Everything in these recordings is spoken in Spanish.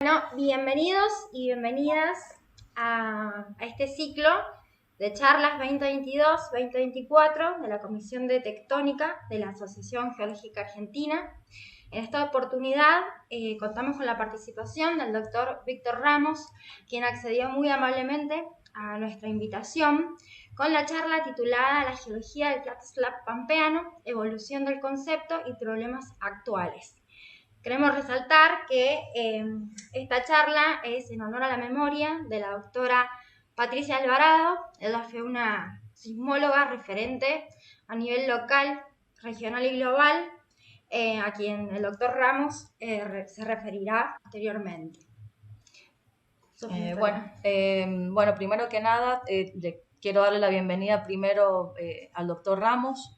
Bueno, bienvenidos y bienvenidas a este ciclo de charlas 2022-2024 de la Comisión de Tectónica de la Asociación Geológica Argentina. En esta oportunidad contamos con la participación del doctor Víctor Ramos, quien accedió muy amablemente a nuestra invitación con la charla titulada La geología del flat slab pampeano, evolución del concepto y problemas actuales. Queremos resaltar que esta charla es en honor a la memoria de la doctora Patricia Alvarado. Ella fue una sismóloga referente a nivel local, regional y global, a quien el doctor Ramos se referirá posteriormente. Bueno, primero que nada, quiero darle la bienvenida primero al doctor Ramos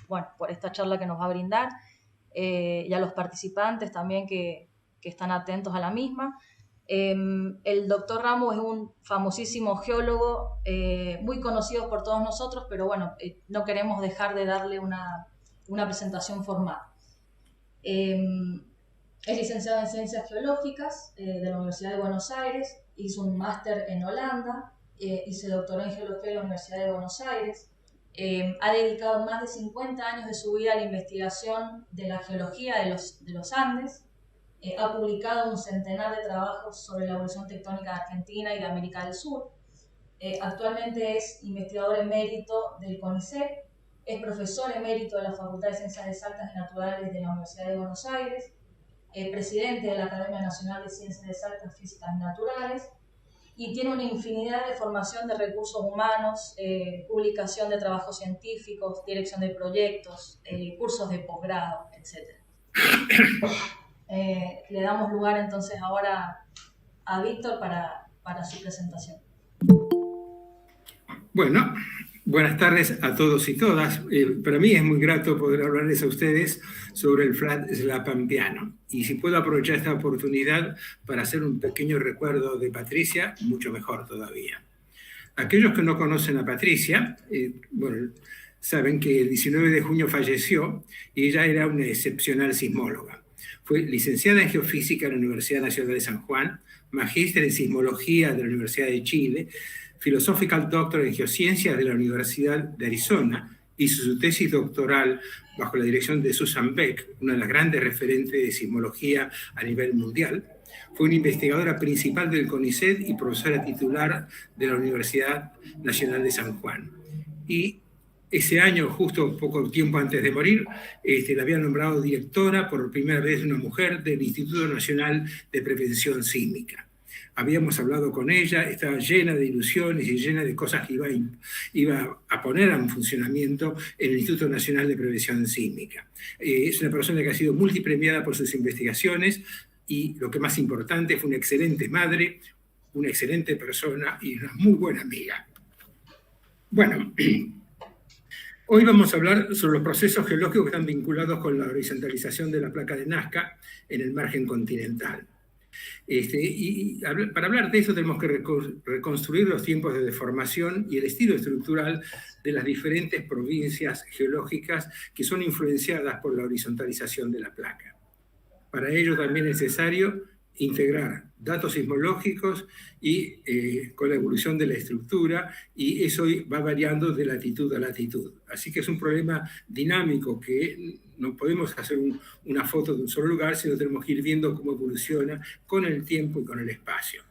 por esta charla que nos va a brindar, y a los participantes también que están atentos a la misma. El doctor Ramos es un famosísimo geólogo, muy conocido por todos nosotros, pero bueno, no queremos dejar de darle una presentación formal. Es licenciado en Ciencias Geológicas de la Universidad de Buenos Aires, hizo un máster en Holanda y se doctoró en Geología de la Universidad de Buenos Aires. Ha dedicado más de 50 años de su vida a la investigación de la geología de los Andes. Ha publicado un centenar de trabajos sobre la evolución tectónica de Argentina y de América del Sur. Actualmente es investigador emérito del CONICET, es profesor emérito de la Facultad de Ciencias Exactas y Naturales de la Universidad de Buenos Aires, presidente de la Academia Nacional de Ciencias Exactas, Físicas y Naturales, y tiene una infinidad de formación de recursos humanos, publicación de trabajos científicos, dirección de proyectos, cursos de posgrado, etc. Le damos lugar entonces ahora a Víctor para su presentación. Bueno, buenas tardes a todos y todas. Para mí es muy grato poder hablarles a ustedes sobre el flat slab pampeano. Y si puedo aprovechar esta oportunidad para hacer un pequeño recuerdo de Patricia, mucho mejor todavía. Aquellos que no conocen a Patricia, saben que el 19 de junio falleció y ella era una excepcional sismóloga. Fue licenciada en Geofísica en la Universidad Nacional de San Juan, magíster en Sismología de la Universidad de Chile, Philosophical Doctor en Geociencias de la Universidad de Arizona, hizo su tesis doctoral bajo la dirección de Susan Beck, una de las grandes referentes de sismología a nivel mundial. Fue una investigadora principal del CONICET y profesora titular de la Universidad Nacional de San Juan. Y ese año, justo poco tiempo antes de morir, la habían nombrado directora por primera vez una mujer del Instituto Nacional de Prevención Sísmica. Habíamos hablado con ella, estaba llena de ilusiones y llena de cosas que iba a poner en funcionamiento el Instituto Nacional de Prevención Sísmica. Es una persona que ha sido multipremiada por sus investigaciones y, lo que más importante, fue una excelente madre, una excelente persona y una muy buena amiga. Bueno, hoy vamos a hablar sobre los procesos geológicos que están vinculados con la horizontalización de la placa de Nazca en el margen continental. Para hablar de eso tenemos que reconstruir los tiempos de deformación y el estilo estructural de las diferentes provincias geológicas que son influenciadas por la horizontalización de la placa. Para ello también es necesario integrar datos sismológicos y con la evolución de la estructura, y eso va variando de latitud a latitud. Así que es un problema dinámico que no podemos hacer una foto de un solo lugar, sino tenemos que ir viendo cómo evoluciona con el tiempo y con el espacio.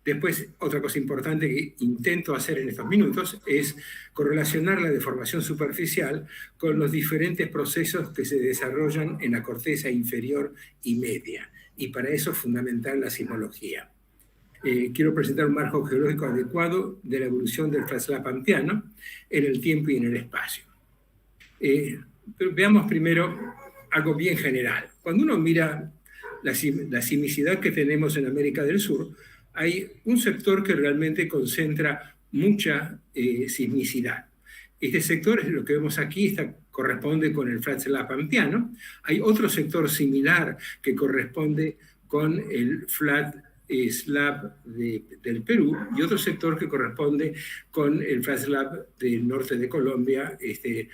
Después, otra cosa importante que intento hacer en estos minutos es correlacionar la deformación superficial con los diferentes procesos que se desarrollan en la corteza inferior y media. Y para eso es fundamental la sismología. Quiero presentar un marco geológico adecuado de la evolución del flat slab pampeano en el tiempo y en el espacio. Pero veamos primero algo bien general. Cuando uno mira la sismicidad que tenemos en América del Sur, hay un sector que realmente concentra mucha sismicidad. Este sector es lo que vemos aquí, corresponde con el flat slab pampeano. Hay otro sector similar que corresponde con el flat slab del Perú y otro sector que corresponde con el flat slab del norte de Colombia, que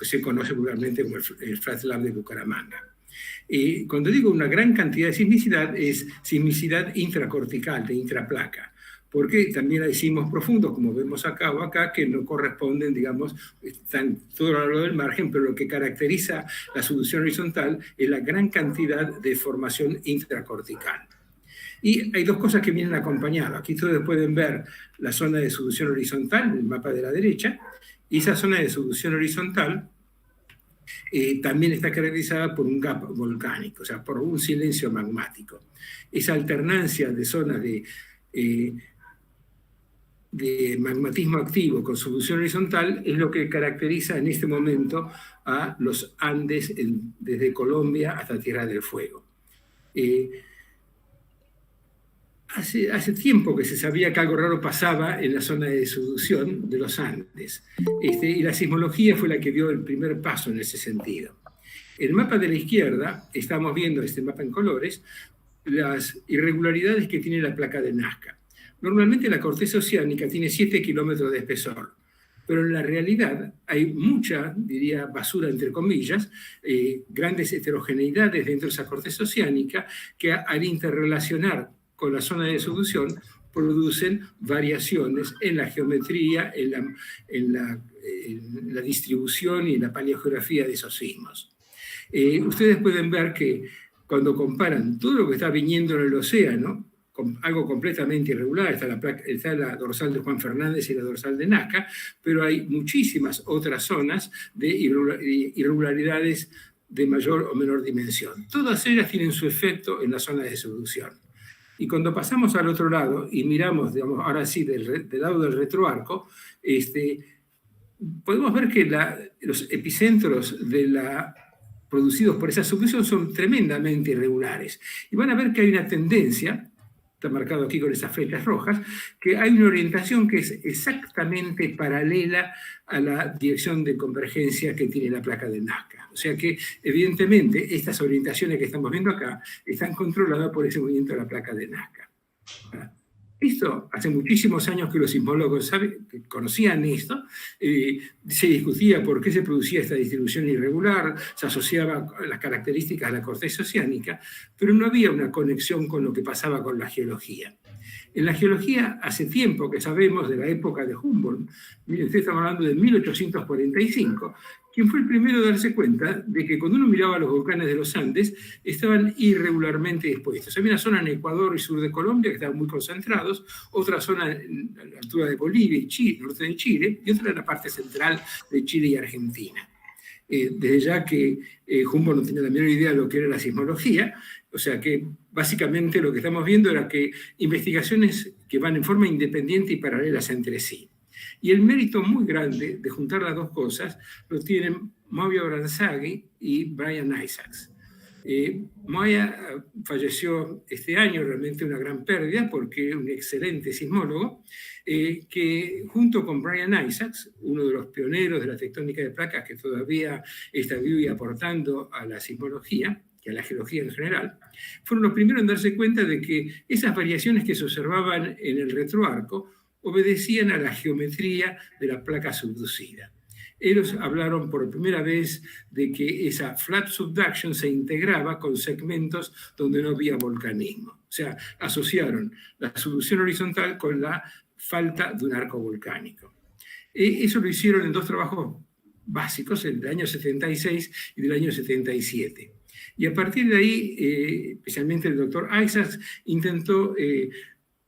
se conoce vulgarmente como el flat slab de Bucaramanga. Cuando digo una gran cantidad de sismicidad, es sismicidad intracortical, de intraplaca, porque también hay sismos profundos, como vemos acá o acá, que no corresponden, digamos, están todo a lo largo del margen, pero lo que caracteriza la subducción horizontal es la gran cantidad de formación intracortical. Y hay dos cosas que vienen acompañadas. Aquí ustedes pueden ver la zona de subducción horizontal, en el mapa de la derecha, y esa zona de subducción horizontal también está caracterizada por un gap volcánico, o sea, por un silencio magmático. Esa alternancia de zonas de magmatismo activo con subducción horizontal es lo que caracteriza en este momento a los Andes desde Colombia hasta Tierra del Fuego. Hace tiempo que se sabía que algo raro pasaba en la zona de subducción de los Andes, y la sismología fue la que dio el primer paso en ese sentido. En el mapa de la izquierda, estamos viendo este mapa en colores, las irregularidades que tiene la placa de Nazca. Normalmente la corteza oceánica tiene 7 kilómetros de espesor, pero en la realidad hay mucha, diría, basura entre comillas, grandes heterogeneidades dentro de esa corteza oceánica que al interrelacionar con la zona de subducción producen variaciones en la geometría, en la distribución y en la paleogeografía de esos sismos. Ustedes pueden ver que cuando comparan todo lo que está viniendo en el océano, con algo completamente irregular, está la dorsal de Juan Fernández y la dorsal de Nazca, pero hay muchísimas otras zonas de irregularidades de mayor o menor dimensión. Todas ellas tienen su efecto en la zona de subducción. Y cuando pasamos al otro lado y miramos, digamos, ahora sí, del lado del retroarco, podemos ver que los epicentros producidos por esa subducción son tremendamente irregulares. Y van a ver que hay una tendencia, está marcado aquí con esas flechas rojas, que hay una orientación que es exactamente paralela a la dirección de convergencia que tiene la placa de Nazca. O sea que, evidentemente, estas orientaciones que estamos viendo acá están controladas por ese movimiento de la placa de Nazca. Esto, hace muchísimos años que los sismólogos conocían esto, se discutía por qué se producía esta distribución irregular, se asociaba las características de la corteza oceánica, pero no había una conexión con lo que pasaba con la geología. En la geología, hace tiempo que sabemos de la época de Humboldt, estamos hablando de 1845, quien fue el primero a darse cuenta de que cuando uno miraba los volcanes de los Andes, estaban irregularmente dispuestos. Había una zona en Ecuador y sur de Colombia que estaban muy concentrados, otra zona en la altura de Bolivia y Chile, norte de Chile, y otra en la parte central de Chile y Argentina. Desde ya que Humboldt no tenía la menor idea de lo que era la sismología, o sea que básicamente lo que estamos viendo era que investigaciones que van en forma independiente y paralelas entre sí. Y el mérito muy grande de juntar las dos cosas lo tienen Moya Branzaghi y Brian Isaacs. Moya falleció este año, realmente una gran pérdida, porque es un excelente sismólogo, que junto con Brian Isaacs, uno de los pioneros de la tectónica de placas que todavía está vivo y aportando a la sismología, y a la geología en general, fueron los primeros en darse cuenta de que esas variaciones que se observaban en el retroarco obedecían a la geometría de la placa subducida. Ellos hablaron por primera vez de que esa flat subduction se integraba con segmentos donde no había volcanismo. O sea, asociaron la subducción horizontal con la falta de un arco volcánico. Eso lo hicieron en dos trabajos básicos, el del año 76 y del año 77. Y a partir de ahí, especialmente el doctor Isaacs, intentó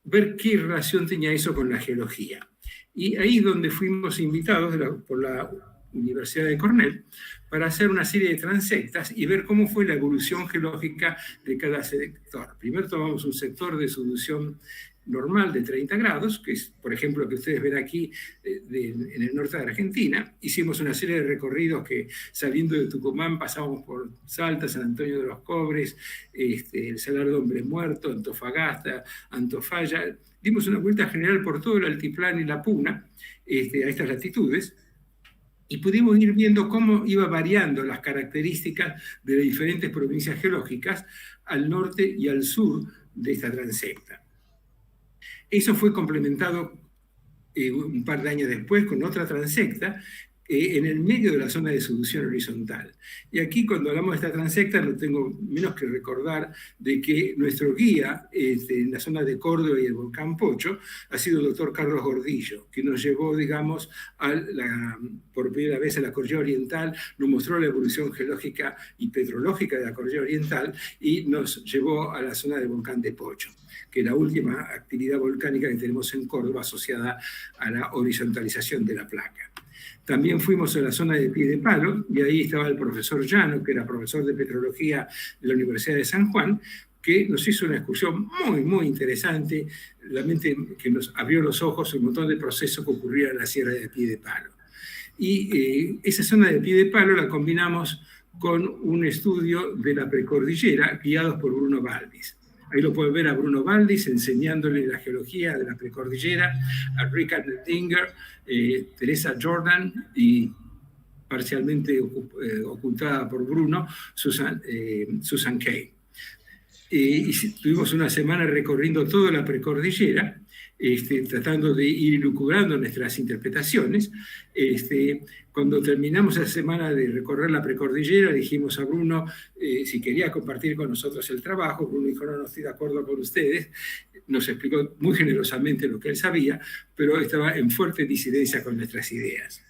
ver qué relación tenía eso con la geología. Y ahí es donde fuimos invitados por la Universidad de Cornell para hacer una serie de transectas y ver cómo fue la evolución geológica de cada sector. Primero tomamos un sector de subducción normal de 30 grados, que es, por ejemplo, lo que ustedes ven aquí en el norte de Argentina. Hicimos una serie de recorridos que, saliendo de Tucumán, pasábamos por Salta, San Antonio de los Cobres, el Salar de Hombre Muerto, Antofagasta, Antofalla. Dimos una vuelta general por todo el altiplano y la Puna, a estas latitudes, y pudimos ir viendo cómo iba variando las características de las diferentes provincias geológicas al norte y al sur de esta transecta. Eso fue complementado un par de años después con otra transecta en el medio de la zona de subducción horizontal. Y aquí, cuando hablamos de esta transecta, no tengo menos que recordar de que nuestro guía en la zona de Córdoba y el volcán Pocho ha sido el doctor Carlos Gordillo, que nos llevó, digamos, por primera vez a la cordillera oriental, nos mostró la evolución geológica y petrológica de la cordillera oriental y nos llevó a la zona del volcán de Pocho, que es la última actividad volcánica que tenemos en Córdoba asociada a la horizontalización de la placa. También fuimos a la zona de Piedepalo, y ahí estaba el profesor Llano, que era profesor de petrología de la Universidad de San Juan, que nos hizo una excursión muy, muy interesante, realmente que nos abrió los ojos un montón de procesos que ocurrían en la sierra de Piedepalo. Y esa zona de Piedepalo la combinamos con un estudio de la precordillera guiados por Bruno Valdis. Ahí lo pueden ver a Bruno Valdis enseñándole la geología de la precordillera, a Richard Nettinger, Teresa Jordan y parcialmente ocultada por Bruno, Susan Kay. Y tuvimos una semana recorriendo toda la precordillera, tratando de ir lucubrando nuestras interpretaciones. Cuando terminamos esa semana de recorrer la precordillera, dijimos a Bruno si quería compartir con nosotros el trabajo. Bruno dijo, no estoy de acuerdo con ustedes. Nos explicó muy generosamente lo que él sabía, pero estaba en fuerte disidencia con nuestras ideas.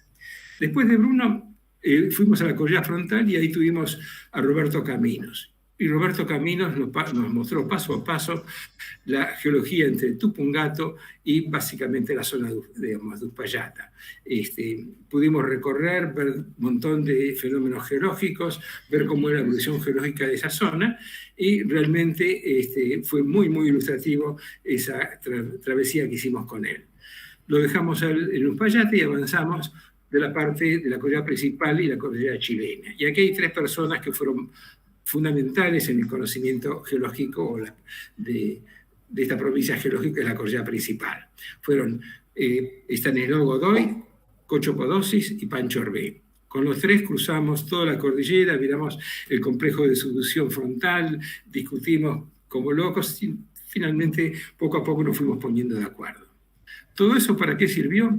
Después de Bruno, fuimos a la cordillera frontal y ahí tuvimos a Roberto Caminos. Y Roberto Caminos nos mostró paso a paso la geología entre Tupungato y básicamente la zona de Uspallata. Pudimos recorrer, ver un montón de fenómenos geológicos, ver cómo era la evolución geológica de esa zona, y realmente fue muy, muy ilustrativo esa travesía que hicimos con él. Lo dejamos en Uspallata y avanzamos de la parte de la cordillera principal y la cordillera chilena. Y aquí hay 3 personas que fueron fundamentales en el conocimiento geológico de esta provincia geológica, de la cordillera principal. Fueron Estanislao Godoy, Cocho Podosis y Pancho Orbé. Con los 3 cruzamos toda la cordillera, miramos el complejo de subducción frontal, discutimos como locos y finalmente poco a poco nos fuimos poniendo de acuerdo. ¿Todo eso para qué sirvió?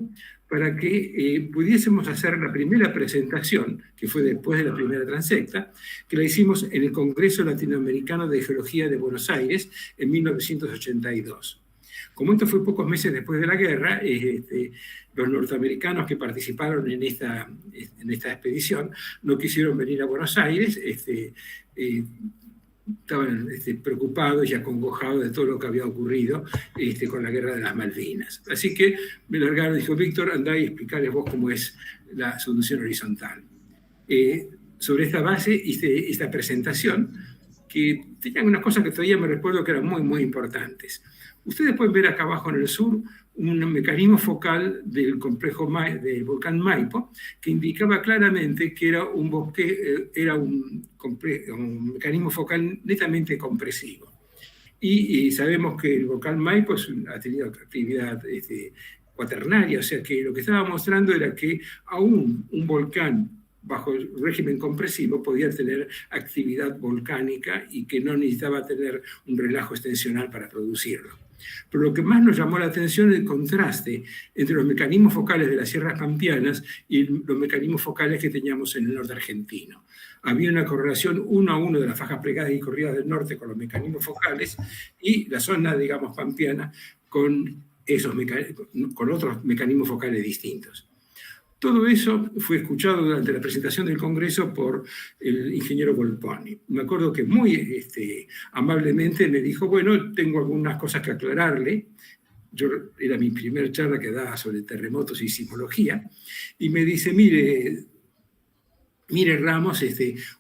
Para que pudiésemos hacer la primera presentación, que fue después de la primera transecta, que la hicimos en el Congreso Latinoamericano de Geología de Buenos Aires en 1982. Como esto fue pocos meses después de la guerra, los norteamericanos que participaron en esta expedición no quisieron venir a Buenos Aires, estaban preocupados y acongojados de todo lo que había ocurrido con la guerra de las Malvinas. Así que me largaron y dijo, Víctor, andá y explicarles vos cómo es la subducción horizontal. Sobre esta base hice esta presentación, que tenían unas cosas que todavía me recuerdo que eran muy, muy importantes. Ustedes pueden ver acá abajo en el sur un mecanismo focal del complejo del volcán Maipo, que indicaba claramente que era un bosque, era un mecanismo focal netamente compresivo. Y sabemos que el volcán Maipo ha tenido actividad cuaternaria, o sea que lo que estaba mostrando era que aún un volcán bajo el régimen compresivo podía tener actividad volcánica y que no necesitaba tener un relajo extensional para producirlo. Pero lo que más nos llamó la atención es el contraste entre los mecanismos focales de las sierras pampeanas y los mecanismos focales que teníamos en el norte argentino. Había una correlación 1 a 1 de las fajas plegadas y corridas del norte con los mecanismos focales y la zona, digamos, pampeana con otros mecanismos focales distintos. Todo eso fue escuchado durante la presentación del Congreso por el ingeniero Volponi. Me acuerdo que muy amablemente me dijo, bueno, tengo algunas cosas que aclararle. Era mi primera charla que daba sobre terremotos y sismología. Y me dice, mire Ramos,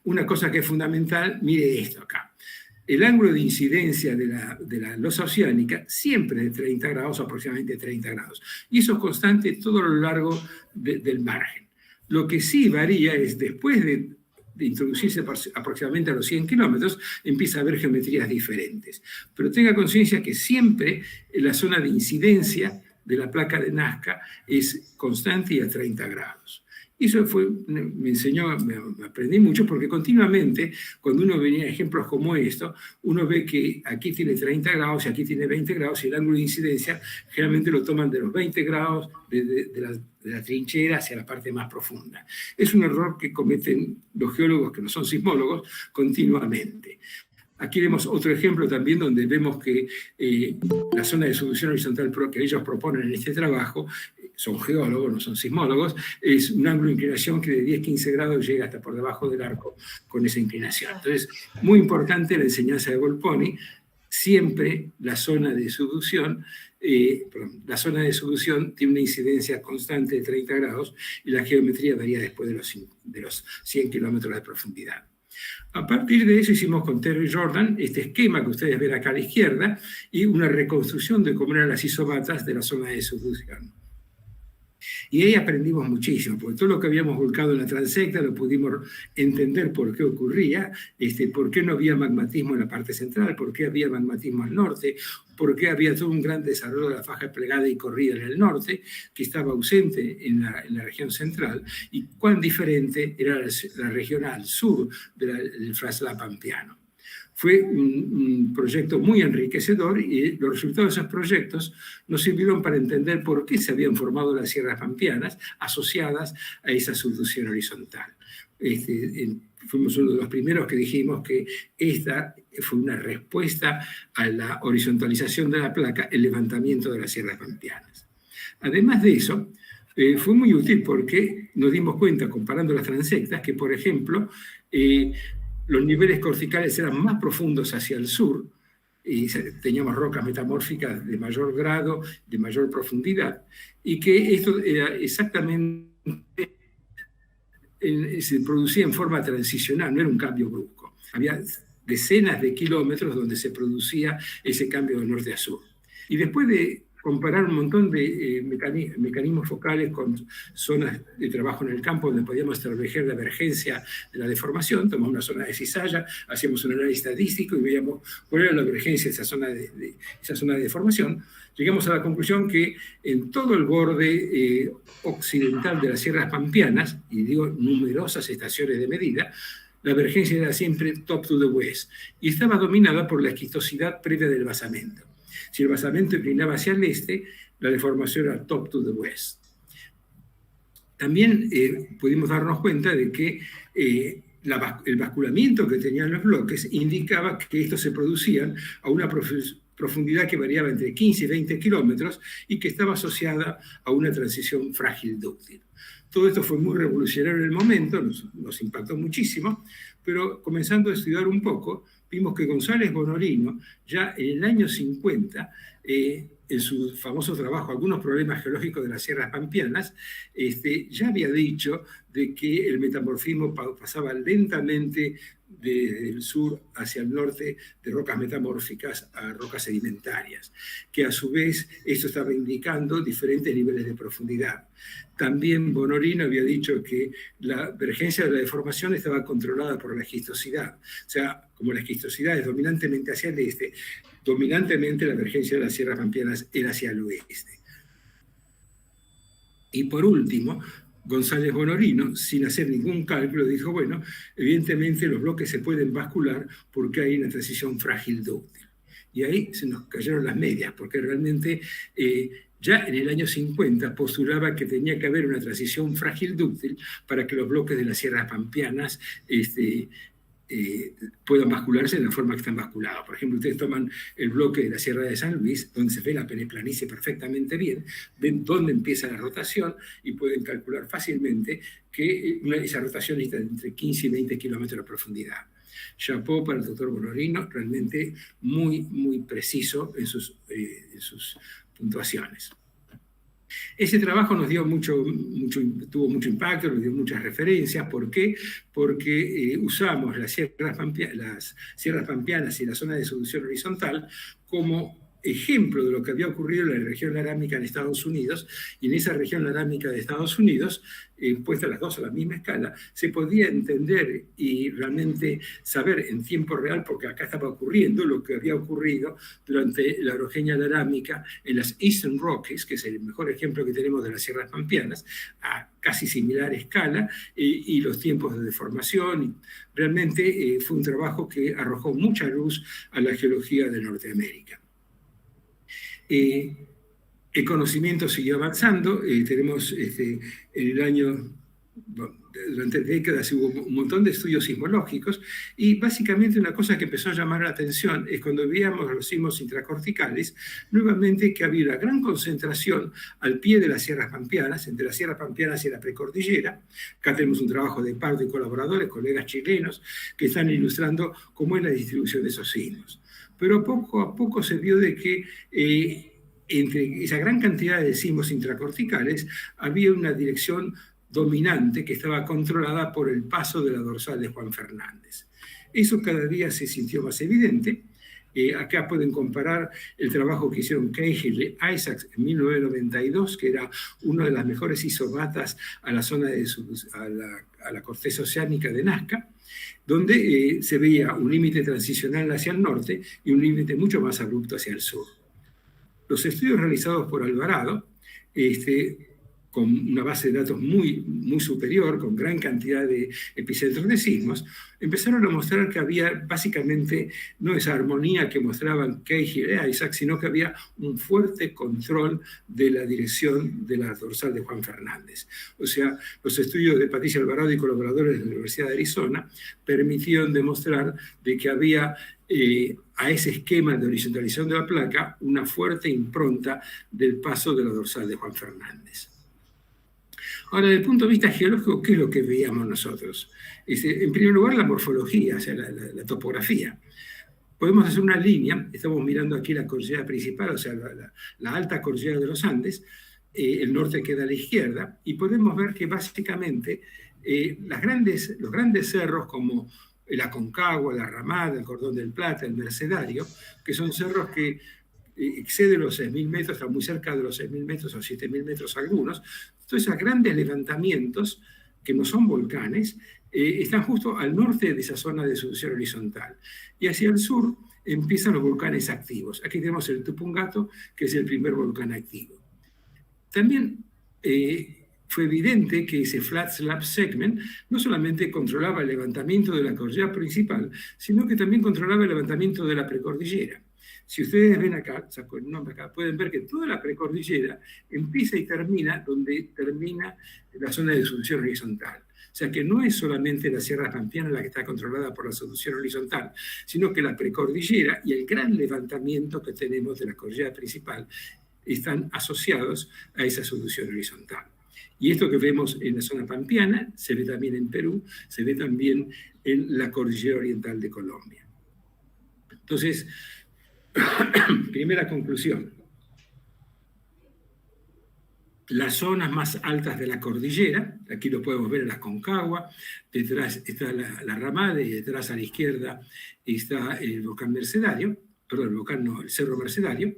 una cosa que es fundamental, mire esto acá. El ángulo de incidencia de la losa oceánica siempre de 30 grados, aproximadamente 30 grados. Y eso es constante todo a lo largo del margen. Lo que sí varía es después de introducirse aproximadamente a los 100 kilómetros, empieza a haber geometrías diferentes. Pero tenga conciencia que siempre la zona de incidencia de la placa de Nazca es constante y a 30 grados. Y eso me enseñó, me aprendí mucho, porque continuamente, cuando uno venía a ejemplos como esto, uno ve que aquí tiene 30 grados y aquí tiene 20 grados, y el ángulo de incidencia generalmente lo toman de los 20 grados de la trinchera hacia la parte más profunda. Es un error que cometen los geólogos que no son sismólogos continuamente. Aquí vemos otro ejemplo también donde vemos que la zona de subducción horizontal que ellos proponen en este trabajo, son geólogos, no son sismólogos, es un ángulo de inclinación que de 10-15 grados llega hasta por debajo del arco con esa inclinación. Entonces, muy importante la enseñanza de Volponi, siempre la zona de subducción tiene una incidencia constante de 30 grados y la geometría varía después de los 100 kilómetros de profundidad. A partir de eso hicimos con Terry Jordan este esquema que ustedes ven acá a la izquierda y una reconstrucción de cómo eran las isomatas de la zona de subducción. Y ahí aprendimos muchísimo, porque todo lo que habíamos volcado en la transecta lo pudimos entender por qué ocurría, por qué no había magmatismo en la parte central, por qué había magmatismo al norte, por qué había todo un gran desarrollo de la faja plegada y corrida en el norte, que estaba ausente en la región central, y cuán diferente era la región al sur del fraslap pampeano. Fue un proyecto muy enriquecedor y los resultados de esos proyectos nos sirvieron para entender por qué se habían formado las sierras pampeanas asociadas a esa subducción horizontal. Fuimos uno de los primeros que dijimos que esta fue una respuesta a la horizontalización de la placa, el levantamiento de las sierras pampeanas. Además de eso, fue muy útil porque nos dimos cuenta, comparando las transectas, que, por ejemplo, los niveles corticales eran más profundos hacia el sur, y teníamos rocas metamórficas de mayor grado, de mayor profundidad, y que esto era exactamente, se producía en forma transicional, no era un cambio brusco. Había decenas de kilómetros donde se producía ese cambio de norte a sur. Y después de comparar un montón de mecanismos focales con zonas de trabajo en el campo donde podíamos establecer la emergencia de la deformación, tomamos una zona de cizalla, hacíamos un análisis estadístico y veíamos cuál era la emergencia de esa zona de deformación. Llegamos a la conclusión que en todo el borde occidental de las sierras pampeanas, y digo numerosas estaciones de medida, la emergencia era siempre top to the west y estaba dominada por la esquistosidad previa del basamento. Si el basamento inclinaba hacia el este, la deformación era top to the west. También pudimos darnos cuenta de que el basculamiento que tenían los bloques indicaba que estos se producían a una profundidad que variaba entre 15 y 20 kilómetros y que estaba asociada a una transición frágil dúctil. Todo esto fue muy revolucionario en el momento, nos impactó muchísimo, pero comenzando a estudiar un poco, vimos que González Bonorino, ya en el año 50, en su famoso trabajo, Algunos problemas geológicos de las sierras pampeanas, ya había dicho de que el metamorfismo pasaba lentamente desde el sur hacia el norte de rocas metamórficas a rocas sedimentarias, que a su vez esto estaba indicando diferentes niveles de profundidad. También Bonorino había dicho que la emergencia de la deformación estaba controlada por la esquistosidad. O sea, como la esquistosidad es dominantemente hacia el este, dominantemente la emergencia de las sierras pampeanas era hacia el oeste. Y por último, González Bonorino, sin hacer ningún cálculo, dijo, bueno, evidentemente los bloques se pueden bascular porque hay una transición frágil dúctil. Y ahí se nos cayeron las medias, porque realmente ya en el año 50 postulaba que tenía que haber una transición frágil dúctil para que los bloques de las sierras pampeanas puedan bascularse de la forma que están basculados. Por ejemplo, ustedes toman el bloque de la Sierra de San Luis, donde se ve la peneplanicie perfectamente bien, ven dónde empieza la rotación y pueden calcular fácilmente que esa rotación está entre 15 y 20 kilómetros de profundidad. Chapeau para el doctor Bonorino, realmente muy, muy preciso en sus puntuaciones. Ese trabajo nos dio tuvo mucho impacto, nos dio muchas referencias. ¿Por qué? Porque usamos las sierras pampeanas y la zona de subducción horizontal como ejemplo de lo que había ocurrido en la región larámica en Estados Unidos, y en esa región larámica de Estados Unidos, puestas las dos a la misma escala, se podía entender y realmente saber en tiempo real, porque acá estaba ocurriendo lo que había ocurrido durante la orogenia larámica en las Eastern Rockies, que es el mejor ejemplo que tenemos de las sierras pampeanas, a casi similar escala, y los tiempos de deformación. Realmente fue un trabajo que arrojó mucha luz a la geología de Norteamérica. El conocimiento siguió avanzando. Tenemos en el año, durante décadas hubo un montón de estudios sismológicos, y básicamente una cosa que empezó a llamar la atención es cuando veíamos los sismos intracorticales, nuevamente que había una gran concentración al pie de las sierras pampeanas, entre las sierras pampeanas y la precordillera. Acá tenemos un trabajo de Pardo y colaboradores, colegas chilenos, que están ilustrando cómo es la distribución de esos sismos. Pero poco a poco se vio de que entre esa gran cantidad de sismos intracorticales había una dirección dominante que estaba controlada por el paso de la dorsal de Juan Fernández. Eso cada día se sintió más evidente. Acá pueden comparar el trabajo que hicieron Cahill y Isaacs en 1992, que era una de las mejores isobatas a la zona a la corteza oceánica de Nazca, donde se veía un límite transicional hacia el norte y un límite mucho más abrupto hacia el sur. Los estudios realizados por Alvarado, con una base de datos muy, muy superior, con gran cantidad de epicentros de sismos, empezaron a mostrar que había básicamente no esa armonía que mostraban Cahill e Isaac, sino que había un fuerte control de la dirección de la dorsal de Juan Fernández. O sea, los estudios de Patricia Alvarado y colaboradores de la Universidad de Arizona permitieron demostrar de que había a ese esquema de horizontalización de la placa una fuerte impronta del paso de la dorsal de Juan Fernández. Ahora, desde el punto de vista geológico, ¿qué es lo que veíamos nosotros? En primer lugar, la morfología, o sea, la topografía. Podemos hacer una línea, estamos mirando aquí la cordillera principal, o sea, la alta cordillera de los Andes, el norte queda a la izquierda, y podemos ver que básicamente los grandes cerros como el Aconcagua, la Ramada, el Cordón del Plata, el Mercedario, que son cerros que exceden los 6.000 metros, están muy cerca de los 6.000 metros o 7.000 metros algunos. Todos esos grandes levantamientos, que no son volcanes, están justo al norte de esa zona de subducción horizontal. Y hacia el sur empiezan los volcanes activos. Aquí tenemos el Tupungato, que es el primer volcán activo. También fue evidente que ese Flat Slab Segment no solamente controlaba el levantamiento de la cordillera principal, sino que también controlaba el levantamiento de la precordillera. Si ustedes ven acá, saco el nombre acá, pueden ver que toda la precordillera empieza y termina donde termina la zona de subducción horizontal. O sea que no es solamente la Sierra Pampeana la que está controlada por la subducción horizontal, sino que la precordillera y el gran levantamiento que tenemos de la cordillera principal están asociados a esa subducción horizontal. Y esto que vemos en la zona pampeana se ve también en Perú, se ve también en la cordillera oriental de Colombia. Entonces, primera conclusión. Las zonas más altas de la cordillera, aquí lo podemos ver en la Aconcagua, detrás está la Ramada y detrás a la izquierda está el volcán Mercedario, perdón, el volcán no, el Cerro Mercedario.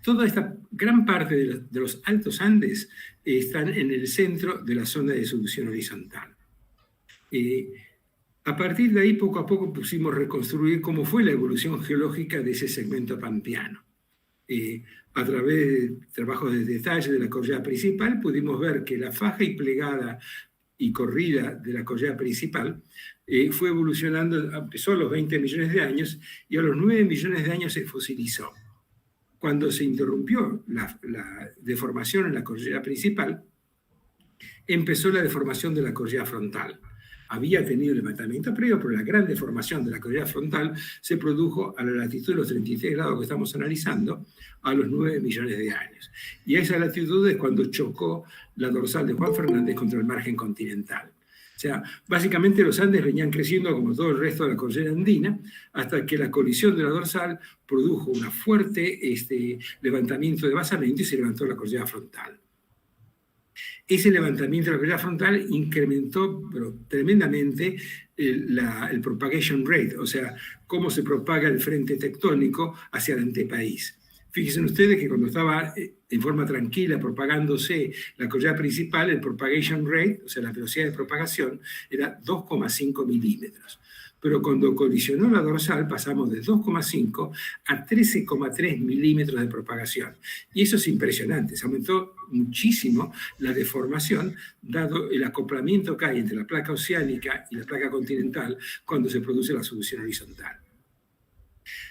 Toda esta gran parte de los Altos Andes están en el centro de la zona de subducción horizontal. A partir de ahí, poco a poco pusimos reconstruir cómo fue la evolución geológica de ese segmento pampeano. A través de trabajos de detalle de la cordillera principal, pudimos ver que la faja y plegada y corrida de la cordillera principal fue evolucionando, empezó a los 20 millones de años y a los 9 millones de años se fosilizó. Cuando se interrumpió la deformación en la cordillera principal, empezó la deformación de la cordillera frontal. Había tenido levantamiento previo, pero la gran deformación de la cordillera frontal se produjo a la latitud de los 33 grados que estamos analizando a los 9 millones de años. Y a esa latitud es cuando chocó la dorsal de Juan Fernández contra el margen continental. O sea, básicamente los Andes venían creciendo como todo el resto de la cordillera andina, hasta que la colisión de la dorsal produjo un fuerte levantamiento de basamento y se levantó la cordillera frontal. Ese levantamiento de la cordillera frontal incrementó pero, tremendamente el propagation rate, o sea, cómo se propaga el frente tectónico hacia el antepaís. Fíjense ustedes que cuando estaba en forma tranquila propagándose la cordillera principal, el propagation rate, o sea, la velocidad de propagación, era 2,5 milímetros. Pero cuando colisionó la dorsal pasamos de 2,5 a 13,3 milímetros de propagación. Y eso es impresionante, se aumentó muchísimo la deformación, dado el acoplamiento que hay entre la placa oceánica y la placa continental cuando se produce la subducción horizontal.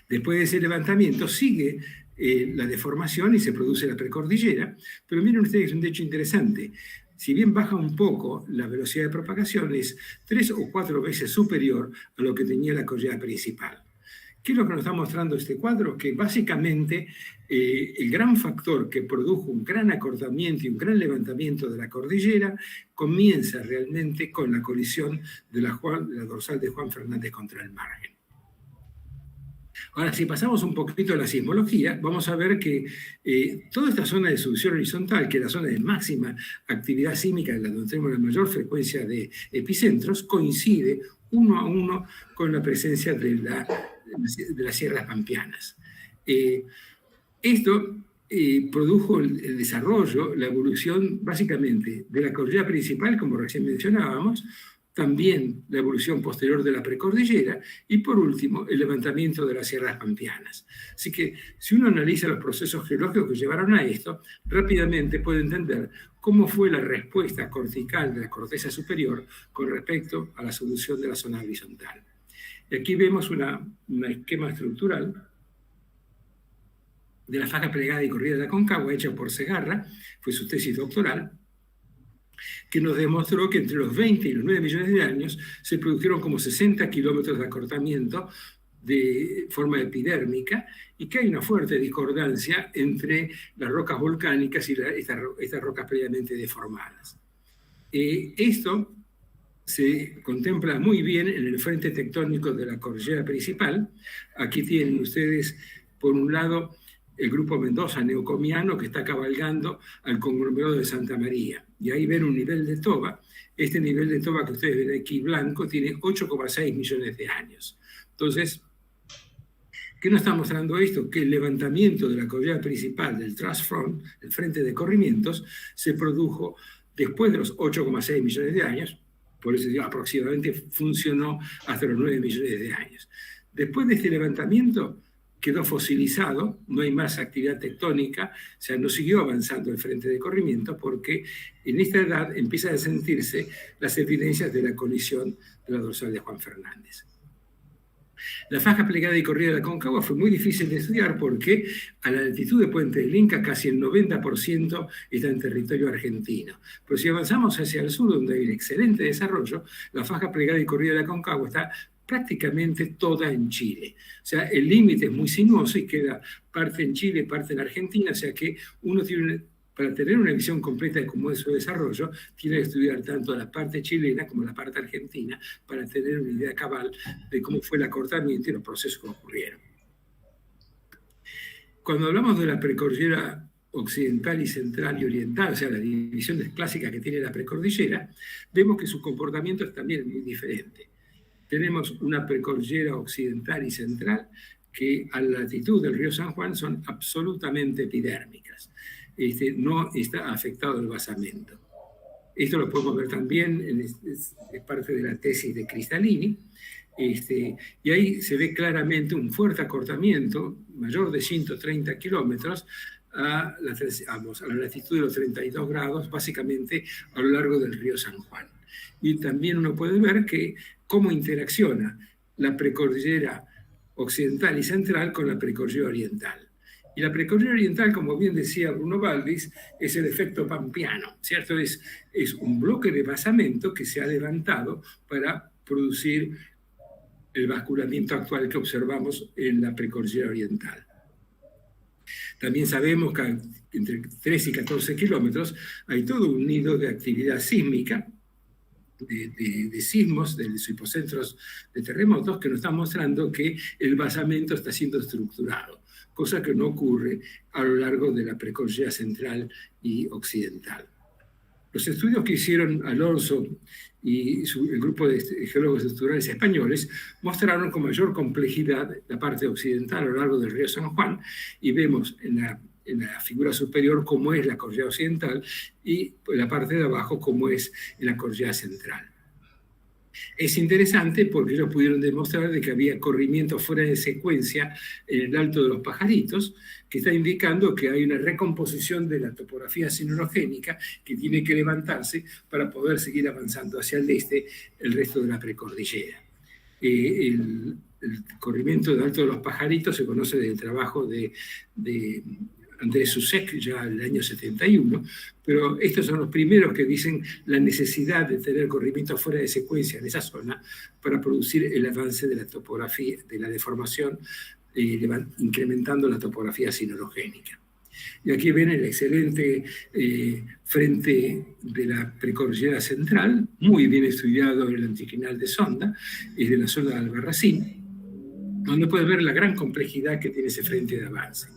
Después de ese levantamiento sigue la deformación y se produce la precordillera, pero miren ustedes un hecho interesante. Si bien baja un poco, la velocidad de propagación es 3 o 4 veces superior a lo que tenía la cordillera principal. ¿Qué es lo que nos está mostrando este cuadro? Que básicamente el gran factor que produjo un gran acortamiento y un gran levantamiento de la cordillera comienza realmente con la colisión de la dorsal de Juan Fernández contra el margen. Ahora, si pasamos un poquito a la sismología, vamos a ver que toda esta zona de subducción horizontal, que es la zona de máxima actividad sísmica, donde tenemos la mayor frecuencia de epicentros, coincide uno a uno con la presencia de las sierras pampeanas. Esto produjo el desarrollo, la evolución básicamente de la cordillera principal, como recién mencionábamos, también la evolución posterior de la precordillera y, por último, el levantamiento de las sierras pampeanas. Así que, si uno analiza los procesos geológicos que llevaron a esto, rápidamente puede entender cómo fue la respuesta cortical de la corteza superior con respecto a la subducción de la zona horizontal. Y aquí vemos un esquema estructural de la faja plegada y corrida de la Aconcagua, hecha por Segarra, fue su tesis doctoral, que nos demostró que entre los 20 y los 9 millones de años se produjeron como 60 kilómetros de acortamiento de forma epidérmica y que hay una fuerte discordancia entre las rocas volcánicas y estas rocas previamente deformadas. Esto se contempla muy bien en el frente tectónico de la cordillera principal. Aquí tienen ustedes, por un lado, el grupo Mendoza neocomiano que está cabalgando al conglomerado de Santa María. Y ahí ven un nivel de toba. Este nivel de toba que ustedes ven aquí blanco tiene 8,6 millones de años. Entonces, ¿qué nos está mostrando esto? Que el levantamiento de la cordillera principal del thrust front, el frente de corrimientos, se produjo después de los 8,6 millones de años, por eso digo, aproximadamente funcionó hasta los 9 millones de años. Después de este levantamiento, quedó fosilizado, no hay más actividad tectónica, o sea, no siguió avanzando el frente de corrimiento porque en esta edad empiezan a sentirse las evidencias de la colisión de la dorsal de Juan Fernández. La faja plegada y corrida de la Aconcagua fue muy difícil de estudiar porque a la altitud de Puente del Inca casi el 90% está en territorio argentino. Pero si avanzamos hacia el sur, donde hay un excelente desarrollo, la faja plegada y corrida de la Aconcagua está prácticamente toda en Chile. O sea, el límite es muy sinuoso y queda parte en Chile, parte en Argentina, o sea que uno tiene, para tener una visión completa de cómo es su desarrollo, tiene que estudiar tanto la parte chilena como la parte argentina para tener una idea cabal de cómo fue el acortamiento y los procesos que ocurrieron. Cuando hablamos de la precordillera occidental y central y oriental, o sea, las divisiones clásicas que tiene la precordillera, vemos que su comportamiento es también muy diferente. Tenemos una precordillera occidental y central que a la latitud del río San Juan son absolutamente epidérmicas. No está afectado el basamento. Esto lo podemos ver también, es parte de la tesis de Cristalini, y ahí se ve claramente un fuerte acortamiento, mayor de 130 kilómetros, a la latitud de los 32 grados, básicamente a lo largo del río San Juan. Y también uno puede ver que cómo interacciona la precordillera occidental y central con la precordillera oriental. Y la precordillera oriental, como bien decía Bruno Valdis, es el efecto pampeano, ¿cierto? Es un bloque de basamento que se ha levantado para producir el basculamiento actual que observamos en la precordillera oriental. También sabemos que entre 13 y 14 kilómetros hay todo un nido de actividad sísmica, de sismos, de los hipocentros de terremotos, que nos están mostrando que el basamento está siendo estructurado, cosa que no ocurre a lo largo de la precordillera central y occidental. Los estudios que hicieron Alonso y el grupo de geólogos estructurales españoles mostraron con mayor complejidad la parte occidental a lo largo del río San Juan, y vemos en la figura superior cómo es la cordillera occidental y en la parte de abajo cómo es en la cordillera central. Es interesante porque ellos pudieron demostrar de que había corrimiento fuera de secuencia en el Alto de los Pajaritos, que está indicando que hay una recomposición de la topografía siderogénica que tiene que levantarse para poder seguir avanzando hacia el este el resto de la precordillera. El corrimiento del Alto de los Pajaritos se conoce del trabajo de Andrés Susek, ya en el año 71, pero estos son los primeros que dicen la necesidad de tener corrimiento fuera de secuencia en esa zona para producir el avance de la topografía, de la deformación, incrementando la topografía siderogénica. Y aquí ven el excelente frente de la precordillera central, muy bien estudiado en el anticlinal de Sonda, y de la zona de Albarracín, donde pueden ver la gran complejidad que tiene ese frente de avance.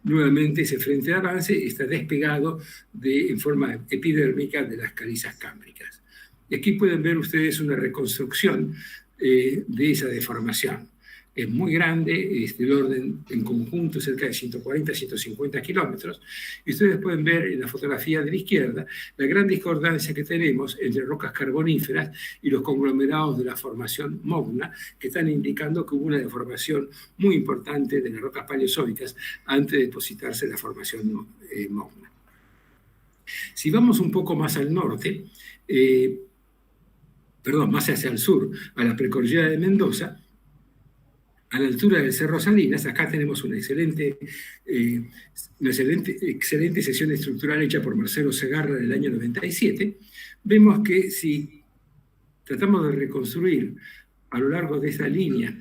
Nuevamente, ese frente de avance está despegado en forma epidérmica de las calizas cámbricas. Y aquí pueden ver ustedes una reconstrucción de esa deformación. Es muy grande, es del orden en conjunto cerca de 140 a 150 kilómetros, y ustedes pueden ver en la fotografía de la izquierda la gran discordancia que tenemos entre rocas carboníferas y los conglomerados de la formación Mogna, que están indicando que hubo una deformación muy importante de las rocas paleozoicas antes de depositarse la formación Mogna. Si vamos un poco más al norte, más hacia el sur, a la precordillera de Mendoza, a la altura del Cerro Salinas, acá tenemos una excelente sesión estructural hecha por Marcelo Segarra en el año 97. Vemos que si tratamos de reconstruir a lo largo de esta línea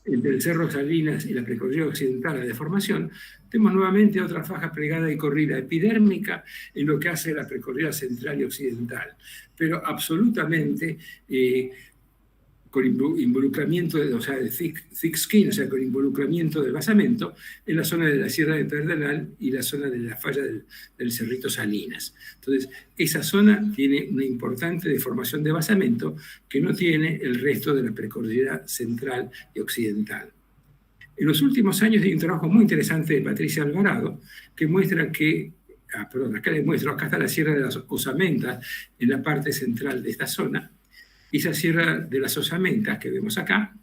entre el Cerro Salinas y la precordillera occidental la deformación, tenemos nuevamente otra faja plegada y corrida epidérmica en lo que hace la precordillera central y occidental, pero absolutamente con involucramiento, de thick skin, o sea, con involucramiento del basamento en la zona de la Sierra de Pedernal y la zona de la falla del Cerrito Salinas. Entonces, esa zona tiene una importante deformación de basamento que no tiene el resto de la precordillera central y occidental. En los últimos años hay un trabajo muy interesante de Patricia Alvarado que muestra que, acá les muestro, acá está la Sierra de las Osamentas en la parte central de esta zona. Esa Sierra de las Osamentas que vemos acá,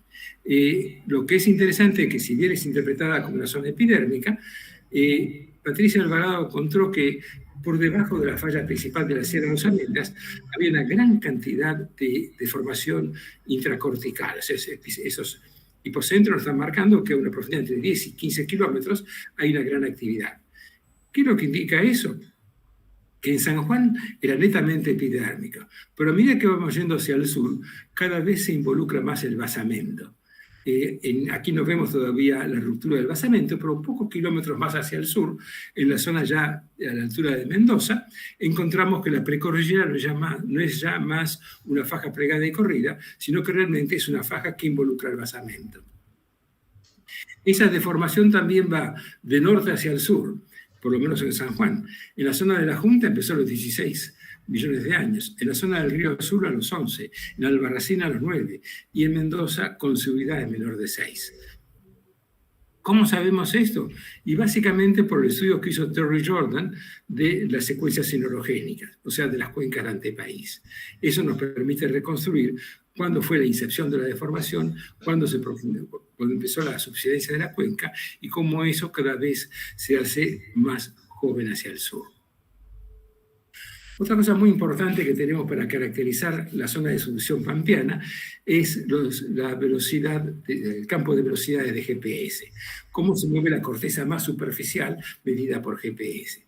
lo que es interesante es que si bien es interpretada como una zona epidérmica, Patricia Alvarado encontró que por debajo de la falla principal de la Sierra de las Osamentas había una gran cantidad de deformación intracortical. O sea, esos hipocentros nos están marcando que a una profundidad entre 10 y 15 kilómetros hay una gran actividad. ¿Qué es lo que indica eso? Que en San Juan era netamente epidérmico, pero a medida que vamos yendo hacia el sur, cada vez se involucra más el basamento. Aquí no vemos todavía la ruptura del basamento, pero pocos kilómetros más hacia el sur, en la zona ya a la altura de Mendoza, encontramos que la precordillera no es ya más una faja plegada y corrida, sino que realmente es una faja que involucra el basamento. Esa deformación también va de norte hacia el sur, por lo menos en San Juan. En la zona de la Junta empezó a los 16 millones de años, en la zona del Río Azul a los 11, en Albarracín a los 9, y en Mendoza con seguridad es menor de 6. ¿Cómo sabemos esto? Y básicamente por el estudio que hizo Terry Jordan de las secuencias siderogénicas, o sea, de las cuencas de antepaís. Eso nos permite reconstruir cuándo fue la incepción de la deformación, cuándo empezó la subsidencia de la cuenca y cómo eso cada vez se hace más joven hacia el sur. Otra cosa muy importante que tenemos para caracterizar la zona de solución pampeana es la velocidad, el campo de velocidades de GPS, cómo se mueve la corteza más superficial medida por GPS.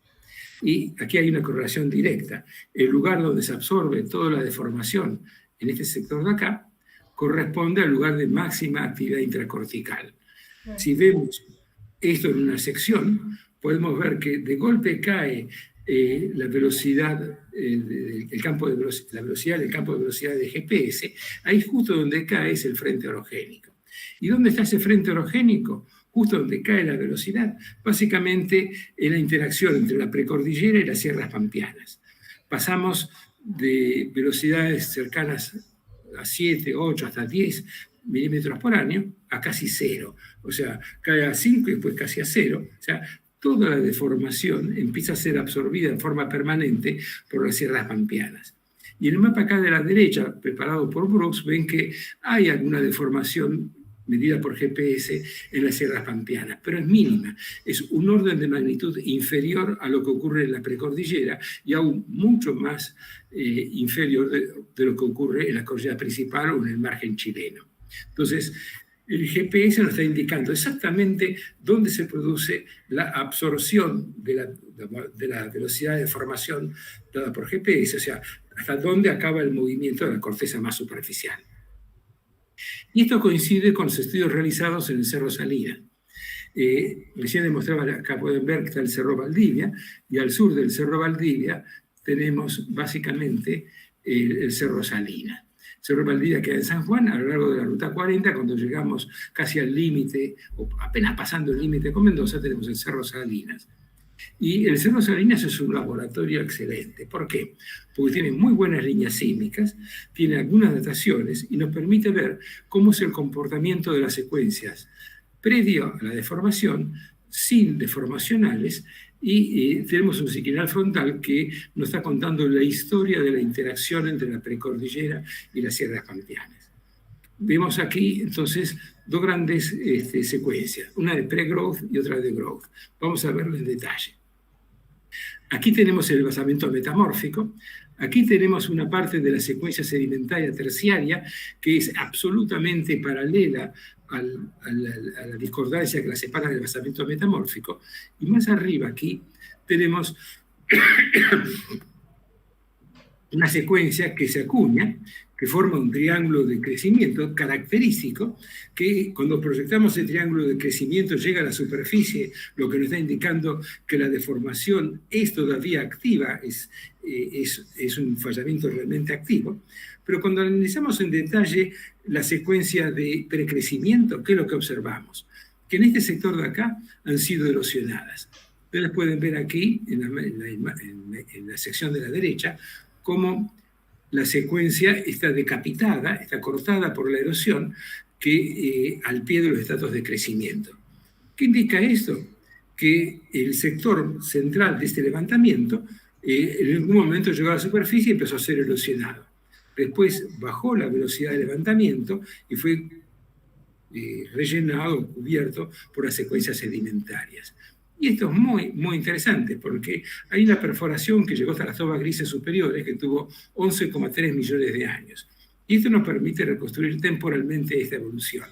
Y aquí hay una correlación directa. El lugar donde se absorbe toda la deformación en este sector de acá corresponde al lugar de máxima actividad intracortical. Si vemos esto en una sección, podemos ver que de golpe cae la velocidad, la velocidad del campo de velocidad de GPS, ahí justo donde cae es el frente orogénico. ¿Y dónde está ese frente orogénico? Justo donde cae la velocidad, básicamente en la interacción entre la precordillera y las sierras pampeanas. pasamos de velocidades cercanas a 7, 8, hasta 10 milímetros por año a casi 0. O sea, cae a 5 y después casi a 0. O sea, toda la deformación empieza a ser absorbida en forma permanente por las sierras pampeanas. Y en el mapa acá de la derecha, preparado por Brooks, ven que hay alguna deformación medida por GPS en las sierras pampeanas, pero es mínima, es un orden de magnitud inferior a lo que ocurre en la precordillera y aún mucho más inferior de lo que ocurre en la cordillera principal o en el margen chileno. Entonces, el GPS nos está indicando exactamente dónde se produce la absorción de la velocidad de deformación dada por GPS, o sea, hasta dónde acaba el movimiento de la corteza más superficial. Y esto coincide con los estudios realizados en el Cerro Salinas. Recién demostraba, acá pueden ver que está el Cerro Valdivia, y al sur del Cerro Valdivia tenemos básicamente el Cerro Salinas. Cerro Valdivia queda en San Juan, a lo largo de la Ruta 40, cuando llegamos casi al límite, o apenas pasando el límite con Mendoza, tenemos el Cerro Salinas. Y el Cerro Salinas es un laboratorio excelente. ¿Por qué? Porque tiene muy buenas líneas sísmicas, tiene algunas dataciones y nos permite ver cómo es el comportamiento de las secuencias previo a la deformación, sin deformacionales, y tenemos un sinclinal frontal que nos está contando la historia de la interacción entre la precordillera y las sierras pampeanas. Vemos aquí, entonces, dos grandes secuencias, una de pre-growth y otra de growth. Vamos a verlo en detalle. Aquí tenemos el basamento metamórfico. Aquí tenemos una parte de la secuencia sedimentaria terciaria que es absolutamente paralela a la discordancia que la separa del basamento metamórfico. Y más arriba aquí tenemos una secuencia que se acuña, que forma un triángulo de crecimiento característico, que cuando proyectamos el triángulo de crecimiento llega a la superficie, lo que nos está indicando que la deformación es todavía activa, es un fallamiento realmente activo. Pero cuando analizamos en detalle la secuencia de precrecimiento, ¿qué es lo que observamos? Que en este sector de acá han sido erosionadas. Ustedes pueden ver aquí, en la sección de la derecha, cómo la secuencia está decapitada, está cortada por la erosión al pie de los estratos de crecimiento. ¿Qué indica esto? Que el sector central de este levantamiento en algún momento llegó a la superficie y empezó a ser erosionado. Después bajó la velocidad de levantamiento y fue rellenado, cubierto por las secuencias sedimentarias. Y esto es muy, muy interesante porque hay una perforación que llegó hasta las tobas grises superiores que tuvo 11,3 millones de años. Y esto nos permite reconstruir temporalmente esta evolución.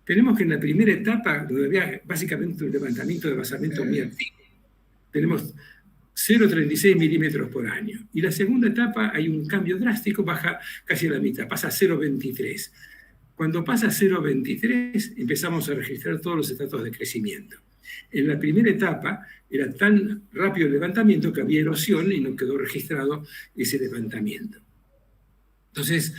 Tenemos que en la primera etapa, donde había básicamente un levantamiento de basamento muy activo, tenemos 0,36 milímetros por año. Y la segunda etapa hay un cambio drástico, baja casi a la mitad, pasa a 0,23. Cuando pasa a 0,23 empezamos a registrar todos los estratos de crecimiento. En la primera etapa era tan rápido el levantamiento que había erosión y no quedó registrado ese levantamiento. Entonces,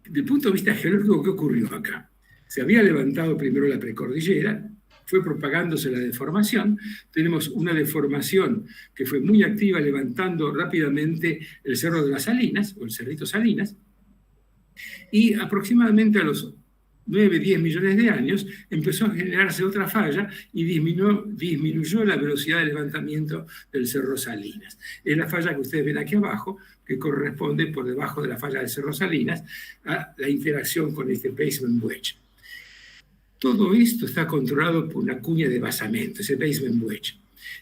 desde el punto de vista geológico, ¿qué ocurrió acá? Se había levantado primero la precordillera, fue propagándose la deformación, tenemos una deformación que fue muy activa levantando rápidamente el Cerro de las Salinas, o el Cerrito Salinas, y aproximadamente a los 9-10 millones de años, empezó a generarse otra falla y disminuyó la velocidad de levantamiento del Cerro Salinas. Es la falla que ustedes ven aquí abajo, que corresponde por debajo de la falla del Cerro Salinas a la interacción con este basement wedge. Todo esto está controlado por una cuña de basamento, ese basement wedge.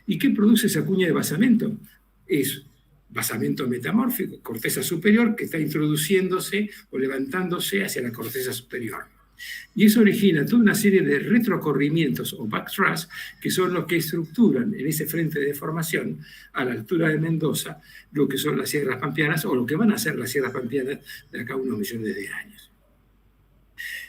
¿Y qué produce esa cuña de basamento? Es basamento metamórfico, corteza superior, que está introduciéndose o levantándose hacia la corteza superior. Y eso origina toda una serie de retrocorrimientos o backthrust que son los que estructuran en ese frente de deformación a la altura de Mendoza lo que son las sierras pampeanas o lo que van a ser las sierras pampeanas de acá a unos millones de años.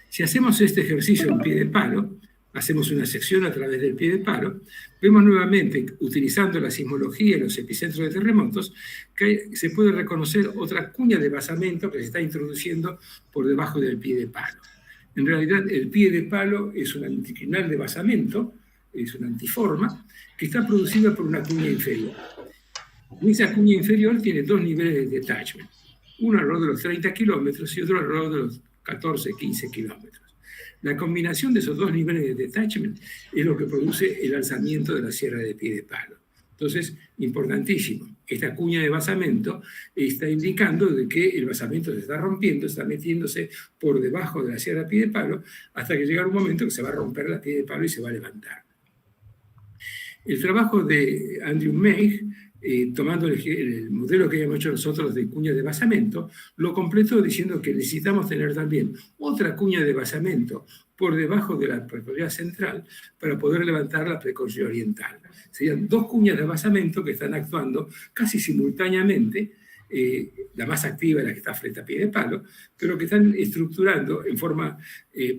Si hacemos este ejercicio en pie de palo, hacemos una sección a través del pie de palo, vemos nuevamente, utilizando la sismología y los epicentros de terremotos, que se puede reconocer otra cuña de basamento que se está introduciendo por debajo del pie de palo. En realidad, el pie de palo es un anticlinal de basamento, es una antiforma, que está producida por una cuña inferior. Y esa cuña inferior tiene dos niveles de detachment, uno alrededor de los 30 kilómetros y otro alrededor de los 14, 15 kilómetros. La combinación de esos dos niveles de detachment es lo que produce el alzamiento de la sierra de Piedepalo. Entonces, importantísimo, esta cuña de basamento está indicando de que el basamento se está rompiendo, está metiéndose por debajo de la sierra de Piedepalo, hasta que llega un momento que se va a romper la Piedepalo y se va a levantar. El trabajo de Andrew May, tomando el modelo que habíamos hecho nosotros de cuña de basamento, lo completó diciendo que necesitamos tener también otra cuña de basamento por debajo de la precordillera central para poder levantar la precordillera oriental. Serían dos cuñas de basamento que están actuando casi simultáneamente, la más activa es la que está frente a Piedepalo, pero que están estructurando en forma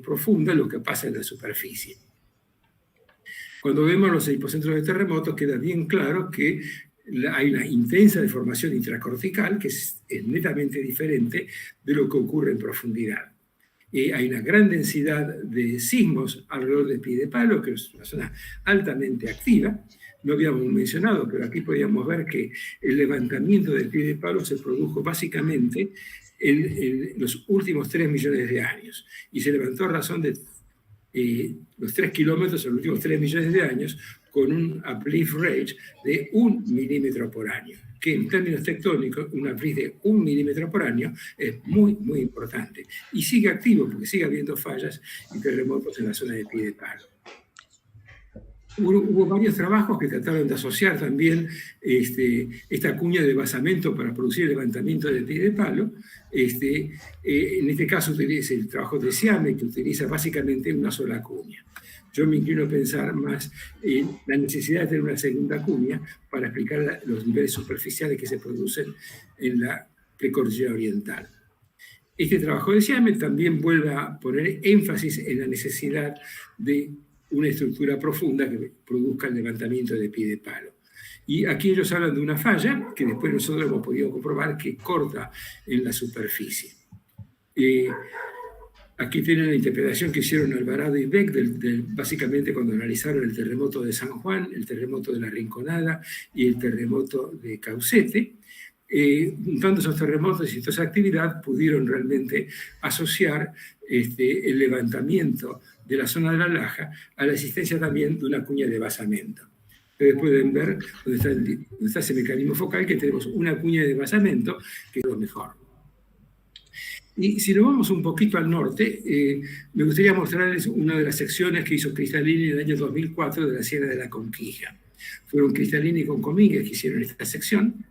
profunda lo que pasa en la superficie. Cuando vemos los hipocentros de terremotos queda bien claro que hay una intensa deformación intracortical que es netamente diferente de lo que ocurre en profundidad. Hay una gran densidad de sismos alrededor de Piedepalo, que es una zona altamente activa. No habíamos mencionado, pero aquí podíamos ver que el levantamiento del Piedepalo se produjo básicamente en los últimos 3 millones de años y se levantó a razón de los 3 kilómetros en los últimos 3 millones de años con un uplift rate de 1 milímetro por año, que en términos tectónicos un uplift de 1 milímetro por año es muy, muy importante. Y sigue activo porque sigue habiendo fallas y terremotos en la zona de Piedepalo. Hubo varios trabajos que trataron de asociar también esta cuña de basamento para producir el levantamiento de Piedepalo. En este caso utiliza el trabajo de Siame, que utiliza básicamente una sola cuña. Yo me inclino a pensar más en la necesidad de tener una segunda cuña para explicar los niveles superficiales que se producen en la precordillera oriental. Este trabajo de Siame también vuelve a poner énfasis en la necesidad de una estructura profunda que produzca el levantamiento de Piedepalo. Y aquí ellos hablan de una falla que después nosotros hemos podido comprobar que corta en la superficie. Aquí tienen la interpretación que hicieron Alvarado y Beck, básicamente cuando analizaron el terremoto de San Juan, el terremoto de la Rinconada y el terremoto de Caucete. Juntando esos terremotos y toda esa actividad, pudieron realmente asociar el levantamiento de la zona de la laja a la existencia también de una cuña de basamento. Ustedes pueden ver donde está ese mecanismo focal, que tenemos una cuña de basamento, que es lo mejor. Y si nos vamos un poquito al norte, me gustaría mostrarles una de las secciones que hizo Cristalini en el año 2004 de la Sierra de la Conquija. Fueron Cristalini y Concomínguez que hicieron esta sección.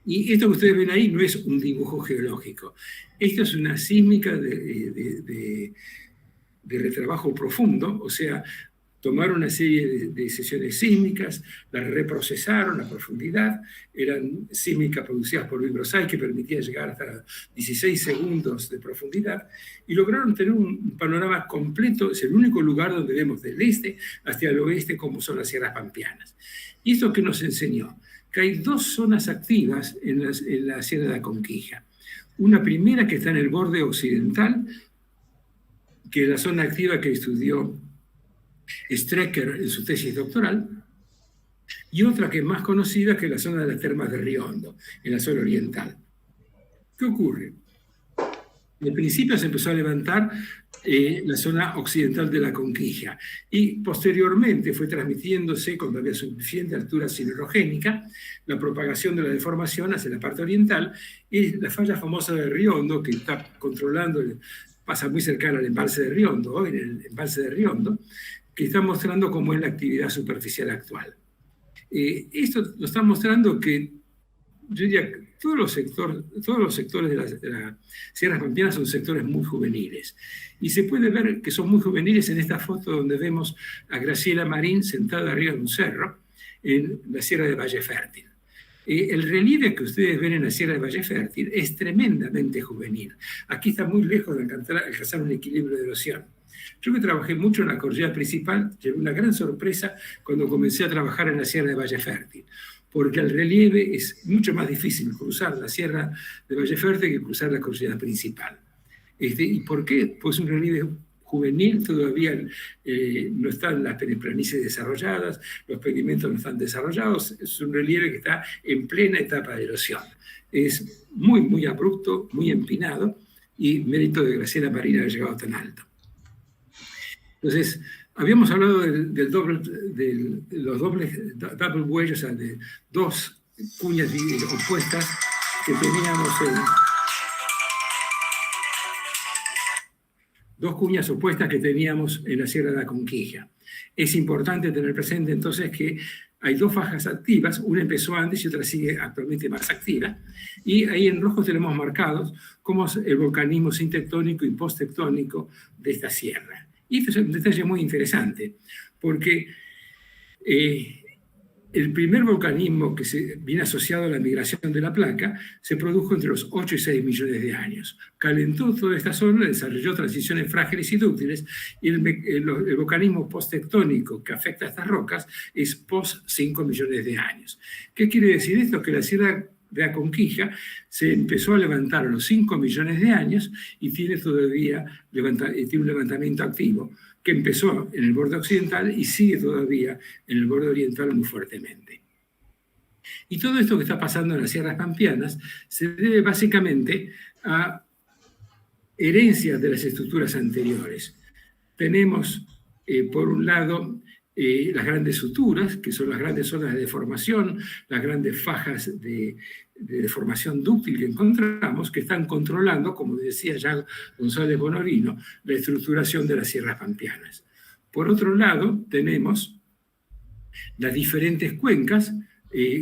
Y esto que ustedes ven ahí no es un dibujo geológico. Esto es una sísmica de retrabajo profundo, o sea, tomaron una serie de sesiones sísmicas, las reprocesaron a profundidad, eran sísmicas producidas por vibrosai que permitían llegar hasta 16 segundos de profundidad, y lograron tener un panorama completo. Es el único lugar donde vemos del este hacia el oeste como son las sierras pampeanas. ¿Y esto qué nos enseñó? Que hay dos zonas activas en la Sierra de la Conquija. Una primera que está en el borde occidental, que es la zona activa que estudió Strecker en su tesis doctoral, y otra que es más conocida, que es la zona de las termas de Riondo, en la zona oriental. ¿Qué ocurre? En principio se empezó a levantar la zona occidental de la Conquija y posteriormente fue transmitiéndose, cuando había suficiente altura siderogénica, la propagación de la deformación hacia la parte oriental, y la falla famosa de Riondo, que está controlando, pasa muy cercana al embalse de Riondo, hoy en el embalse de Riondo, que está mostrando cómo es la actividad superficial actual. Esto nos está mostrando que, yo diría, todos los sectores de la Sierra Pampeana son sectores muy juveniles. Y se puede ver que son muy juveniles en esta foto donde vemos a Graciela Marín sentada arriba de un cerro en la Sierra de Valle Fértil. El relieve que ustedes ven en la Sierra de Valle Fértil es tremendamente juvenil. Aquí está muy lejos de alcanzar un equilibrio de erosión. Yo que trabajé mucho en la cordillera principal, tuve una gran sorpresa cuando comencé a trabajar en la Sierra de Valle Fértil, porque el relieve es mucho más difícil cruzar la Sierra de Valle Fértil que cruzar la cordillera principal. ¿Y por qué? Pues un relieve juvenil todavía no están las planicies desarrolladas, los pedimentos no están desarrollados, es un relieve que está en plena etapa de erosión. Es muy, muy abrupto, muy empinado, y mérito de Graciela Marín haber llegado tan alto. Entonces, habíamos hablado de los dobles double wedge, o sea, de dos cuñas opuestas que teníamos en la Sierra de Aconquija. Es importante tener presente entonces que hay dos fajas activas, una empezó antes y otra sigue actualmente más activa, y ahí en rojo tenemos marcados cómo es el volcanismo sintectónico y posttectónico de esta sierra. Y esto es un detalle muy interesante, porque el primer volcanismo que viene asociado a la migración de la placa se produjo entre los 8 y 6 millones de años. Calentó toda esta zona, desarrolló transiciones frágiles y dúctiles, y el volcanismo posttectónico que afecta a estas rocas es post 5 millones de años. ¿Qué quiere decir esto? Que la Sierra de Aconquija se empezó a levantar a los 5 millones de años y tiene todavía tiene un levantamiento activo que empezó en el borde occidental y sigue todavía en el borde oriental muy fuertemente. Y todo esto que está pasando en las sierras pampeanas se debe básicamente a herencias de las estructuras anteriores. Tenemos, por un lado, las grandes suturas, que son las grandes zonas de deformación, las grandes fajas de deformación dúctil que encontramos, que están controlando, como decía ya González Bonorino, la estructuración de las sierras pampeanas. Por otro lado, tenemos las diferentes cuencas,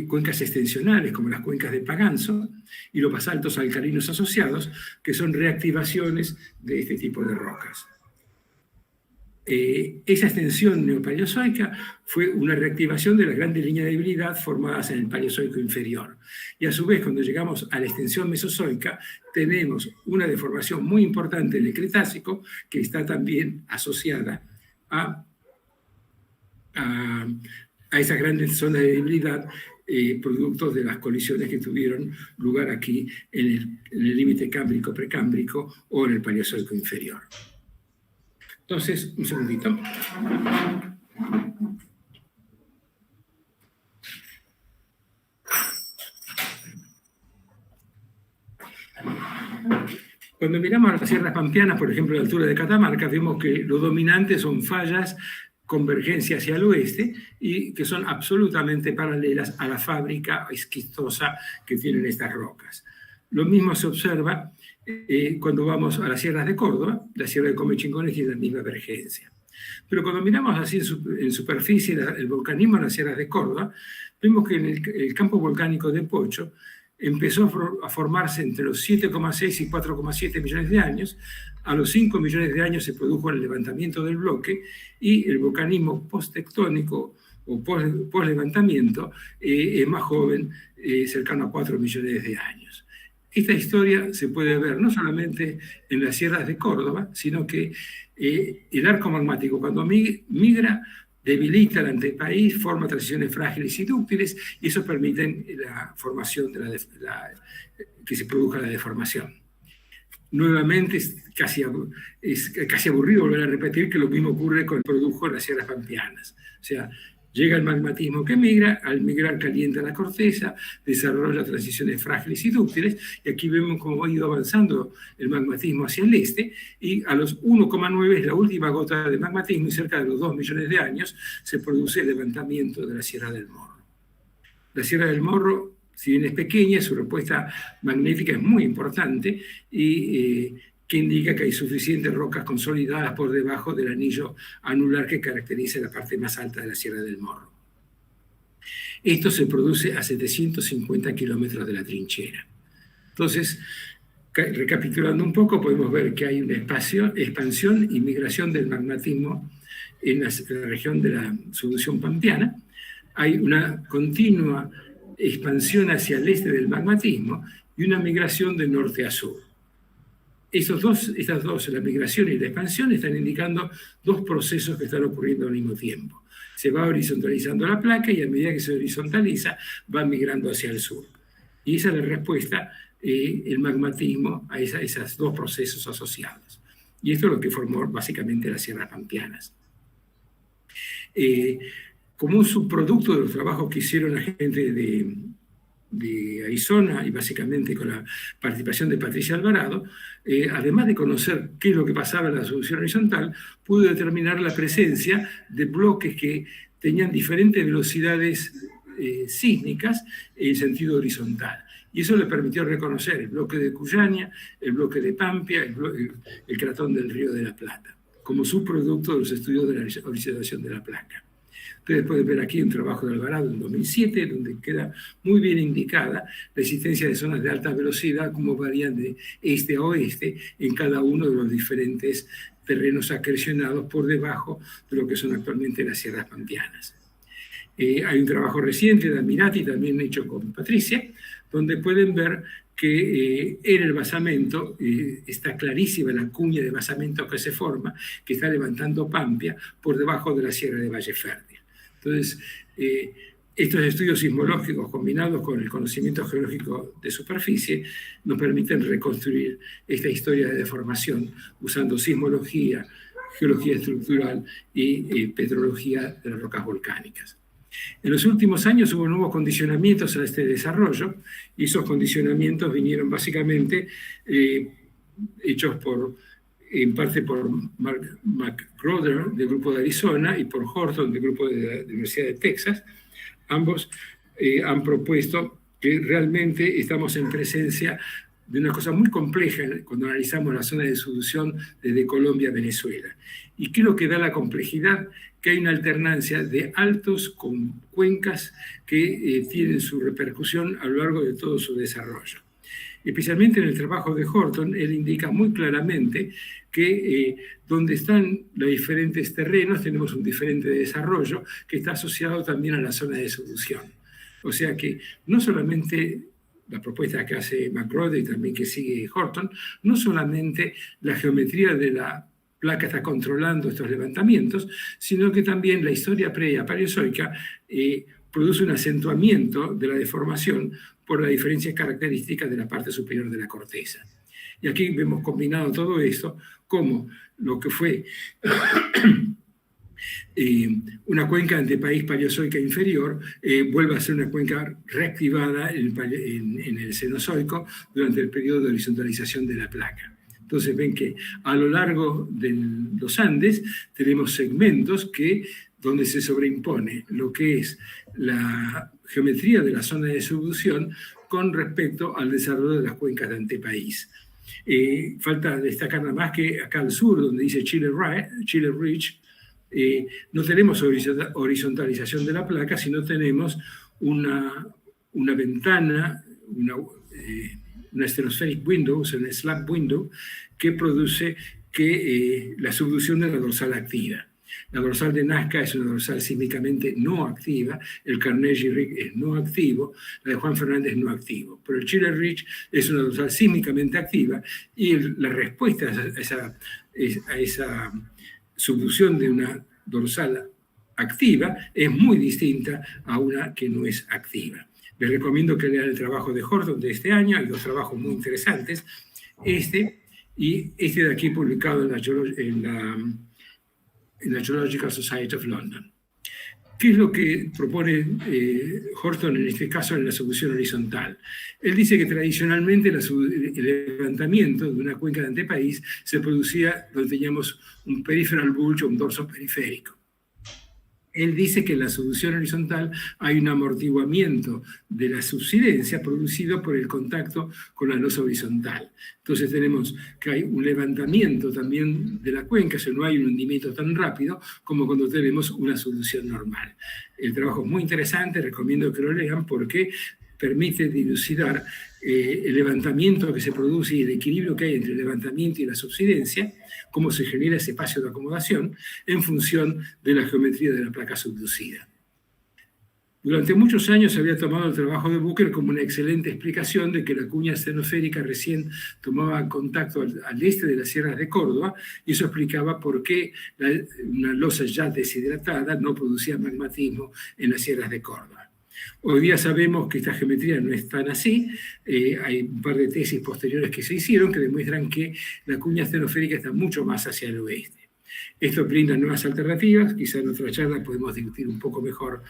cuencas extensionales, como las cuencas de Paganzo, y los basaltos alcalinos asociados, que son reactivaciones de este tipo de rocas. Esa extensión neopaleozoica fue una reactivación de las grandes líneas de debilidad formadas en el Paleozoico inferior. Y a su vez, cuando llegamos a la extensión mesozoica, tenemos una deformación muy importante en el Cretácico, que está también asociada a esas grandes zonas de debilidad, productos de las colisiones que tuvieron lugar aquí en el límite cámbrico-precámbrico o en el Paleozoico inferior. Entonces, un segundito. Cuando miramos a las sierras pampeanas, por ejemplo, a la altura de Catamarca, vemos que lo dominante son fallas, convergencia hacia el oeste, y que son absolutamente paralelas a la fábrica esquistosa que tienen estas rocas. Lo mismo se observa cuando vamos a las sierras de Córdoba. La sierra de Comechingones tiene la misma vergencia. Pero cuando miramos así en superficie el volcanismo en las sierras de Córdoba, vemos que en el campo volcánico de Pocho empezó a formarse entre los 7,6 y 4,7 millones de años. A los 5 millones de años se produjo el levantamiento del bloque, y el volcanismo posttectónico o post-levantamiento es más joven, cercano a 4 millones de años. Esta historia se puede ver no solamente en las sierras de Córdoba, sino que el arco magmático, cuando migra, debilita el antepaís, forma transiciones frágiles y dúctiles, y eso permite la formación que se produzca la deformación. Nuevamente, es casi aburrido volver a repetir que lo mismo ocurre con el produjo en las sierras pampeanas. O sea, llega el magmatismo que migra, al migrar calienta la corteza, desarrolla transiciones frágiles y dúctiles, y aquí vemos cómo ha ido avanzando el magmatismo hacia el este, y a los 1,9 es la última gota de magmatismo, y cerca de los 2 millones de años se produce el levantamiento de la Sierra del Morro. La Sierra del Morro, si bien es pequeña, su respuesta magnética es muy importante, y que indica que hay suficientes rocas consolidadas por debajo del anillo anular que caracteriza la parte más alta de la Sierra del Morro. Esto se produce a 750 kilómetros de la trinchera. Entonces, recapitulando un poco, podemos ver que hay una expansión y migración del magmatismo en la región de la subducción pampeana. Hay una continua expansión hacia el este del magmatismo y una migración de norte a sur. Estas dos, la migración y la expansión, están indicando dos procesos que están ocurriendo al mismo tiempo. Se va horizontalizando la placa, y a medida que se horizontaliza va migrando hacia el sur. Y esa es la respuesta, el magmatismo, a esos dos procesos asociados. Y esto es lo que formó básicamente las sierras pampeanas. Como un subproducto de los trabajos que hicieron la gente de Arizona y básicamente con la participación de Patricia Alvarado, además de conocer qué es lo que pasaba en la solución horizontal, pudo determinar la presencia de bloques que tenían diferentes velocidades sísmicas en sentido horizontal. Y eso le permitió reconocer el bloque de Cuyania, el bloque de Pampia, el cratón del Río de la Plata, como subproducto de los estudios de la oxidación de la placa. Ustedes pueden ver aquí un trabajo de Alvarado en 2007, donde queda muy bien indicada la existencia de zonas de alta velocidad, como varían de este a oeste en cada uno de los diferentes terrenos acrecionados por debajo de lo que son actualmente las sierras pampeanas. Hay un trabajo reciente de Almirati, también hecho con Patricia, donde pueden ver que en el basamento está clarísima la cuña de basamento que se forma, que está levantando Pampia por debajo de la sierra de Valle Fértil. Entonces, estos estudios sismológicos combinados con el conocimiento geológico de superficie nos permiten reconstruir esta historia de deformación usando sismología, geología estructural y petrología de las rocas volcánicas. En los últimos años hubo nuevos condicionamientos a este desarrollo y esos condicionamientos vinieron básicamente hechos en parte por Mark McGroder del grupo de Arizona y por Horton del grupo de la Universidad de Texas. Ambos han propuesto que realmente estamos en presencia de una cosa muy compleja cuando analizamos la zona de subducción desde Colombia a Venezuela. ¿Y qué es lo que da la complejidad? Que hay una alternancia de altos con cuencas que tienen su repercusión a lo largo de todo su desarrollo. Especialmente en el trabajo de Horton, él indica muy claramente que donde están los diferentes terrenos tenemos un diferente desarrollo que está asociado también a la zona de subducción. O sea que no solamente la propuesta que hace McGroder y también que sigue Horton, no solamente la geometría de la placa está controlando estos levantamientos, sino que también la historia paleozoica produce un acentuamiento de la deformación por las diferencias características de la parte superior de la corteza. Y aquí vemos combinado todo esto como lo que fue una cuenca antepaís paleozoica inferior vuelve a ser una cuenca reactivada en el Cenozoico durante el periodo de horizontalización de la placa. Entonces ven que a lo largo de los Andes tenemos segmentos donde se sobreimpone lo que es la geometría de la zona de subducción con respecto al desarrollo de las cuencas de antepaís. Falta destacar nada más que acá al sur, donde dice Chile Ridge, no tenemos horizontalización de la placa, sino tenemos una ventana, una stenospheric window, o sea, una slab window, que produce la subducción de la dorsal activa. La dorsal de Nazca es una dorsal sísmicamente no activa, el Carnegie Ridge es no activo, la de Juan Fernández no activo. Pero el Chile Ridge es una dorsal sísmicamente activa y la respuesta a esa subducción de una dorsal activa es muy distinta a una que no es activa. Les recomiendo que lean el trabajo de Horton de este año, hay dos trabajos muy interesantes, este de aquí publicado en la Geological Society of London. ¿Qué es lo que propone Horton en este caso en la subducción horizontal? Él dice que tradicionalmente el levantamiento de una cuenca de antepaís se producía donde teníamos un peripheral bulge o un dorso periférico. Él dice que en la subducción horizontal hay un amortiguamiento de la subsidencia producido por el contacto con la losa horizontal. Entonces tenemos que hay un levantamiento también de la cuenca, o sea, no hay un hundimiento tan rápido como cuando tenemos una subducción normal. El trabajo es muy interesante, recomiendo que lo lean porque permite dilucidar el levantamiento que se produce y el equilibrio que hay entre el levantamiento y la subsidencia, cómo se genera ese espacio de acomodación en función de la geometría de la placa subducida. Durante muchos años se había tomado el trabajo de Bucher como una excelente explicación de que la cuña stenosférica recién tomaba contacto al este de las sierras de Córdoba, y eso explicaba por qué una losa ya deshidratada no producía magmatismo en las sierras de Córdoba. Hoy día sabemos que esta geometría no es tan así. Hay un par de tesis posteriores que se hicieron que demuestran que la cuña astenosférica está mucho más hacia el oeste. Esto brinda nuevas alternativas. Quizá en otra charla podemos discutir un poco mejor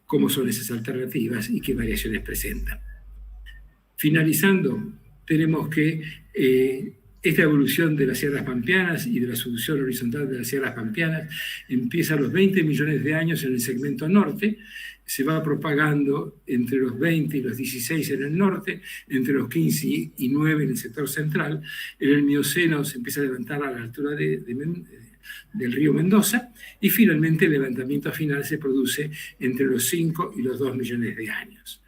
cómo son esas alternativas y qué variaciones presentan. Finalizando, tenemos que esta evolución de las sierras pampeanas y de la subducción horizontal de las sierras pampeanas empieza a los 20 millones de años en el segmento norte, se va propagando entre los 20 y los 16 en el norte, entre los 15 y 9 en el sector central. En el Mioceno se empieza a levantar a la altura del río Mendoza, y finalmente el levantamiento final se produce entre los 5 y los 2 millones de años.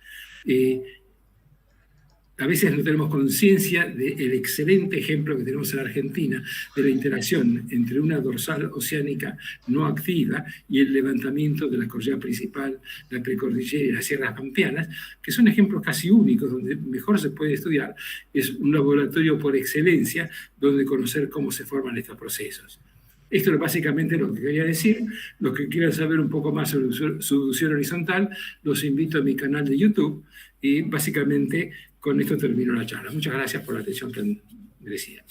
A veces no tenemos conciencia del excelente ejemplo que tenemos en Argentina de la interacción entre una dorsal oceánica no activa y el levantamiento de la cordillera principal, la precordillera y las sierras pampeanas, que son ejemplos casi únicos donde mejor se puede estudiar. Es un laboratorio por excelencia donde conocer cómo se forman estos procesos. Esto es básicamente lo que quería decir. Los que quieran saber un poco más sobre subducción horizontal, los invito a mi canal de YouTube, y básicamente con esto termino la charla. Muchas gracias por la atención tan merecida.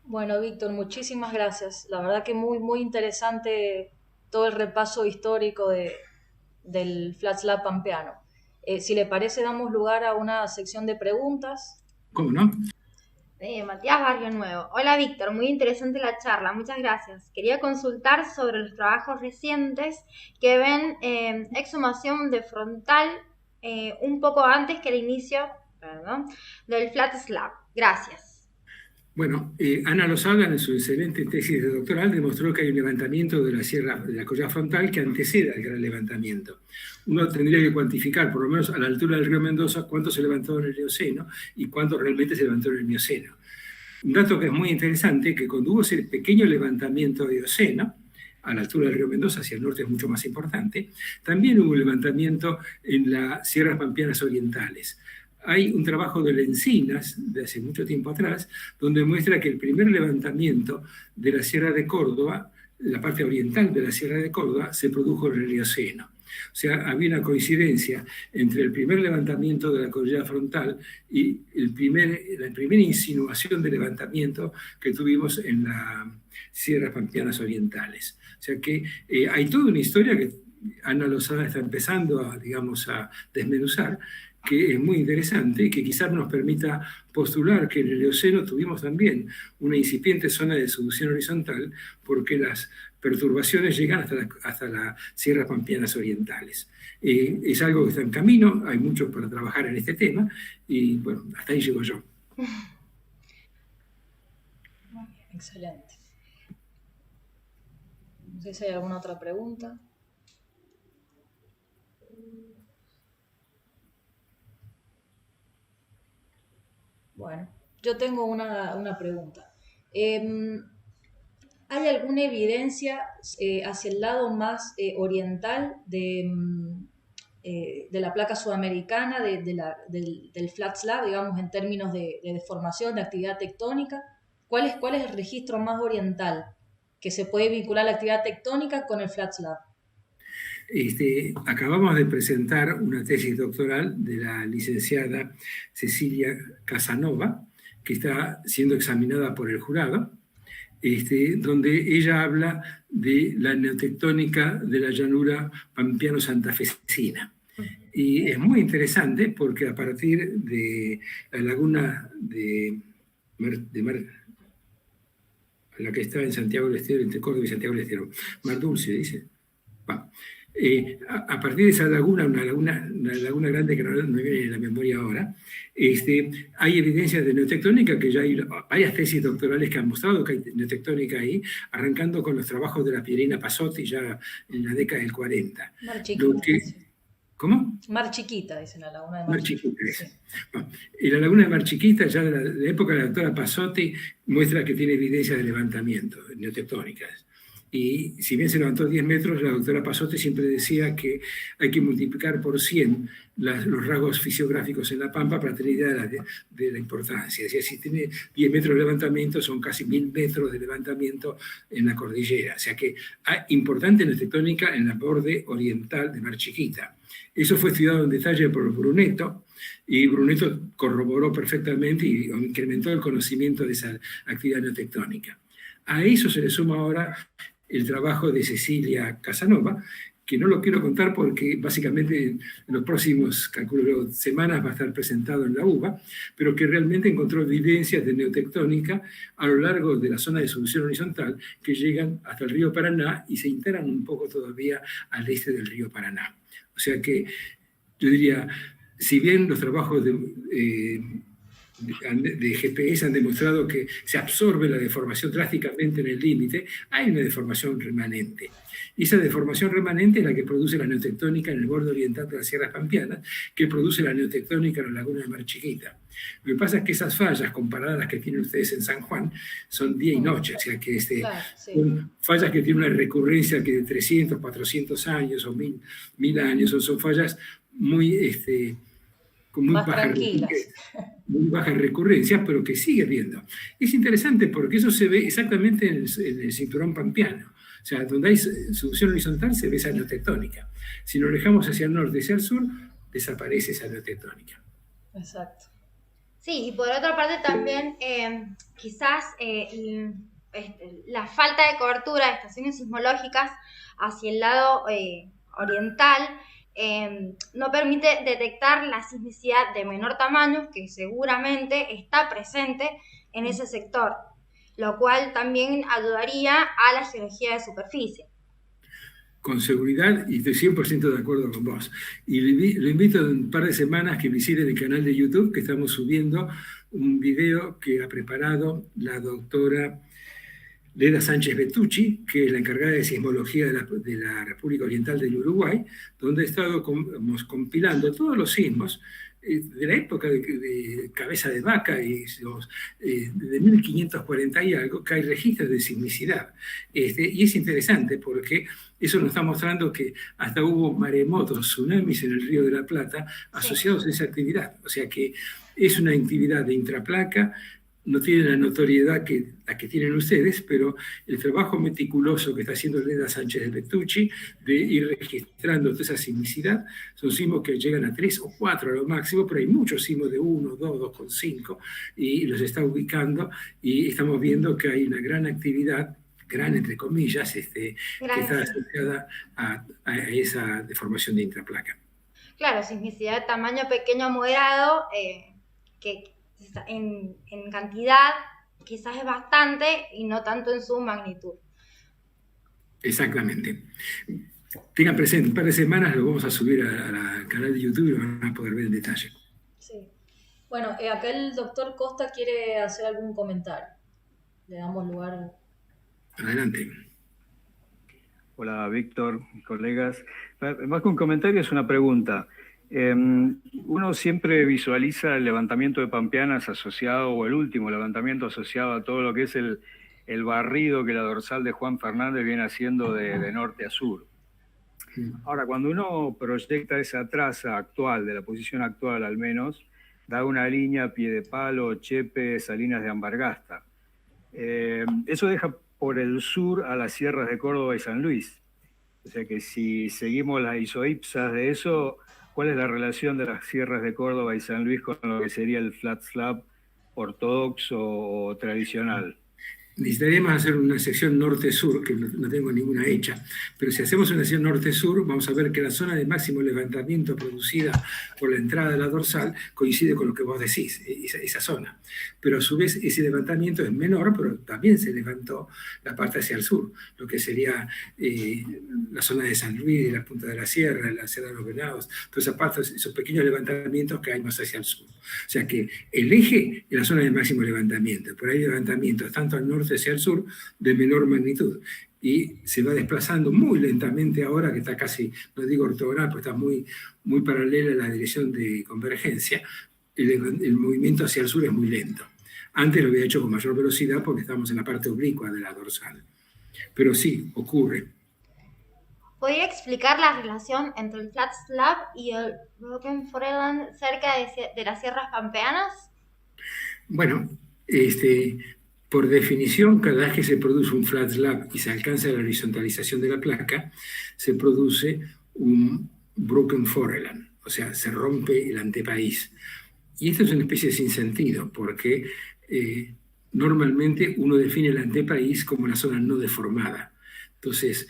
Bueno, Víctor, muchísimas gracias. La verdad que muy interesante todo el repaso histórico del Flat Slab pampeano. Si le parece, damos lugar a una sección de preguntas. ¿Cómo no? Matías Barrio Nuevo. Hola Víctor, muy interesante la charla, muchas gracias. Quería consultar sobre los trabajos recientes que ven exhumación de frontal un poco antes que el inicio del Flat Slab. Gracias. Bueno, Ana Lozada, en su excelente tesis de doctoral, demostró que hay un levantamiento de la sierra de la cordillera frontal que antecede al gran levantamiento. Uno tendría que cuantificar, por lo menos a la altura del río Mendoza, cuánto se levantó en el Eoceno y cuánto realmente se levantó en el Mioceno. Un dato que es muy interesante, que cuando hubo ese pequeño levantamiento de Eoceno, a la altura del río Mendoza, hacia el norte es mucho más importante, también hubo un levantamiento en las sierras pampeanas orientales. Hay un trabajo de Lencinas, de hace mucho tiempo atrás, donde muestra que el primer levantamiento de la Sierra de Córdoba, la parte oriental de la Sierra de Córdoba, se produjo en el Eoceno. O sea, había una coincidencia entre el primer levantamiento de la cordillera frontal y la primera insinuación de levantamiento que tuvimos en las sierras pampeanas orientales. O sea que hay toda una historia que Ana Lozada está empezando a desmenuzar, que es muy interesante y que quizás nos permita postular que en el Eoceno tuvimos también una incipiente zona de subducción horizontal, porque las perturbaciones llegan hasta las sierras pampeanas orientales. Es algo que está en camino, hay mucho para trabajar en este tema, y bueno, hasta ahí llego yo. Muy bien, excelente. No sé si hay alguna otra pregunta. Bueno, yo tengo una pregunta. ¿Hay alguna evidencia hacia el lado más oriental de la placa sudamericana, del Flat Slab, digamos, en términos de deformación, de actividad tectónica? ¿Cuál es el registro más oriental que se puede vincular a la actividad tectónica con el Flat Slab? Acabamos de presentar una tesis doctoral de la licenciada Cecilia Casanova, que está siendo examinada por el jurado, donde ella habla de la neotectónica de la llanura pampeano-santafesina. Y es muy interesante porque a partir de la laguna de la que está en Santiago del Estero, entre Córdoba y Santiago del Estero, Mar Dulce, dice. A partir de esa laguna, una laguna grande que no me viene en la memoria ahora, hay evidencias de neotectónica, que ya hay varias tesis doctorales que han mostrado que hay neotectónica ahí, arrancando con los trabajos de la Pierina Passotti ya en la década del 40. Mar Chiquita. ¿Cómo? Mar Chiquita, dice la laguna de Mar Chiquita. Sí. Bueno, y la laguna de Mar Chiquita, ya de la época de la doctora Passotti, muestra que tiene evidencias de levantamiento neotectónicas. Y si bien se levantó 10 metros, la doctora Pasotti siempre decía que hay que multiplicar por 100 los rasgos fisiográficos en la Pampa para tener idea de la importancia. Decía, si tiene 10 metros de levantamiento, son casi 1000 metros de levantamiento en la cordillera. O sea que hay importante tectónica en la borde oriental de Mar Chiquita. Eso fue estudiado en detalle por Brunetto, y Brunetto corroboró perfectamente y incrementó el conocimiento de esa actividad neotectónica. A eso se le suma ahora el trabajo de Cecilia Casanova, que no lo quiero contar porque básicamente en los próximos, calculo, semanas va a estar presentado en la UBA, pero que realmente encontró evidencias de neotectónica a lo largo de la zona de solución horizontal que llegan hasta el río Paraná y se integran un poco todavía al este del río Paraná. O sea que yo diría, si bien los trabajos de GPS han demostrado que se absorbe la deformación drásticamente en el límite, hay una deformación remanente. Y esa deformación remanente es la que produce la neotectónica en el borde oriental de las sierras pampeanas, que produce la neotectónica en la laguna de Mar Chiquita. Lo que pasa es que esas fallas, comparadas a las que tienen ustedes en San Juan, son día y noche, o sea que Claro, sí. son fallas que tienen una recurrencia que de 300, 400 años o 1000 años, son fallas muy... con muy Más tranquilas. Muy baja recurrencia, pero que sigue viendo. Es interesante porque eso se ve exactamente en el cinturón pampeano. O sea, donde hay solución horizontal se ve esa neotectónica. Si nos alejamos hacia el norte y hacia el sur, desaparece esa neotectónica. Exacto. Sí, y por otra parte también quizás la falta de cobertura de estaciones sismológicas hacia el lado oriental no permite detectar la sismicidad de menor tamaño que seguramente está presente en ese sector, lo cual también ayudaría a la geología de superficie. Con seguridad, y estoy 100% de acuerdo con vos. Y le invito en un par de semanas que visiten el canal de YouTube, que estamos subiendo un video que ha preparado la doctora Leda Sánchez Bertucci, que es la encargada de sismología de la República Oriental del Uruguay, donde ha estado compilando todos los sismos de la época de Cabeza de Vaca y de 1540 y algo, que hay registros de sismicidad. Y es interesante porque eso nos está mostrando que hasta hubo maremotos, tsunamis en el Río de la Plata asociados a esa actividad. O sea que es una actividad de intraplaca, no tiene la notoriedad que tienen ustedes, pero el trabajo meticuloso que está haciendo Leda Sánchez de Bertucci de ir registrando toda esa sismicidad, son sismos que llegan a 3 o 4 a lo máximo, pero hay muchos sismos de 1, 2, 2,5, y los está ubicando, y estamos viendo que hay una gran actividad, gran entre comillas, que está asociada a esa deformación de intraplaca. Claro, sismicidad de tamaño pequeño a moderado, que en cantidad quizás es bastante y no tanto en su magnitud. Exactamente. Tengan presente, un par de semanas lo vamos a subir al canal de YouTube y lo van a poder ver en detalle. Sí. Bueno, acá el doctor Costa quiere hacer algún comentario. Le damos lugar. Adelante. Hola, Víctor, colegas. Más que un comentario, es una pregunta. Uno siempre visualiza el levantamiento de Pampeanas asociado, o el último levantamiento asociado a todo lo que es el barrido que la dorsal de Juan Fernández viene haciendo de norte a sur. Ahora, cuando uno proyecta esa traza actual, de la posición actual al menos, da una línea Piedepalo, Chepe, Salinas de Ambargasta. Eso deja por el sur a las sierras de Córdoba y San Luis. O sea que si seguimos las isoipsas de eso, ¿cuál es la relación de las sierras de Córdoba y San Luis con lo que sería el flat slab ortodoxo o tradicional? Necesitaríamos hacer una sección norte-sur, que no tengo ninguna hecha, pero si hacemos una sección norte-sur, vamos a ver que la zona de máximo levantamiento producida por la entrada de la dorsal coincide con lo que vos decís, esa zona. Pero a su vez ese levantamiento es menor, pero también se levantó la parte hacia el sur, lo que sería la zona de San Luis, la Punta de la Sierra, la Sierra de los Venados, toda esa parte, esos pequeños levantamientos que hay más hacia el sur. O sea que el eje es la zona de máximo levantamiento, pero hay levantamientos tanto al norte hacia el sur de menor magnitud, y se va desplazando muy lentamente ahora que está casi, no digo ortogonal, pero está muy, muy paralela a la dirección de convergencia. El movimiento hacia el sur es muy lento. Antes lo había hecho con mayor velocidad porque estamos en la parte oblicua de la dorsal. Pero sí, ocurre. ¿Podría explicar la relación entre el flat slab y el broken foreland cerca de las sierras pampeanas? Bueno, por definición, cada vez que se produce un flat slab y se alcanza la horizontalización de la placa, se produce un broken foreland, o sea, se rompe el antepaís. Y esto es una especie de sinsentido, porque normalmente uno define el antepaís como una zona no deformada. Entonces,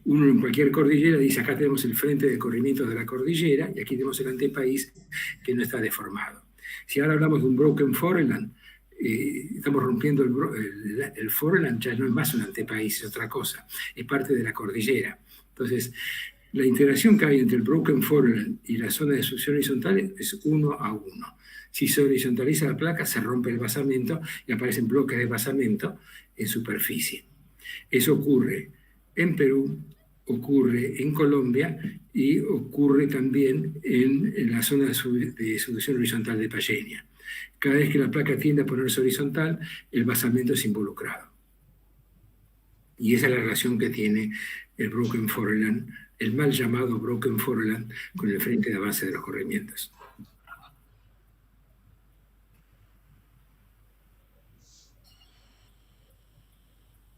uno en cualquier cordillera dice, acá tenemos el frente de corrimientos de la cordillera y aquí tenemos el antepaís que no está deformado. Si ahora hablamos de un broken foreland, estamos rompiendo el foreland, ya no es más un antepaís, es otra cosa, es parte de la cordillera. Entonces, la interacción que hay entre el broken foreland y la zona de succión horizontal es 1 a 1. Si se horizontaliza la placa, se rompe el basamento y aparecen bloques de basamento en superficie. Eso ocurre en Perú, ocurre en Colombia y ocurre también en la zona de subducción horizontal de Payeña. Cada vez que la placa tiende a ponerse horizontal, el basamento es involucrado. Y esa es la relación que tiene el broken foreland, el mal llamado broken foreland, con el frente de avance de los corrimientos.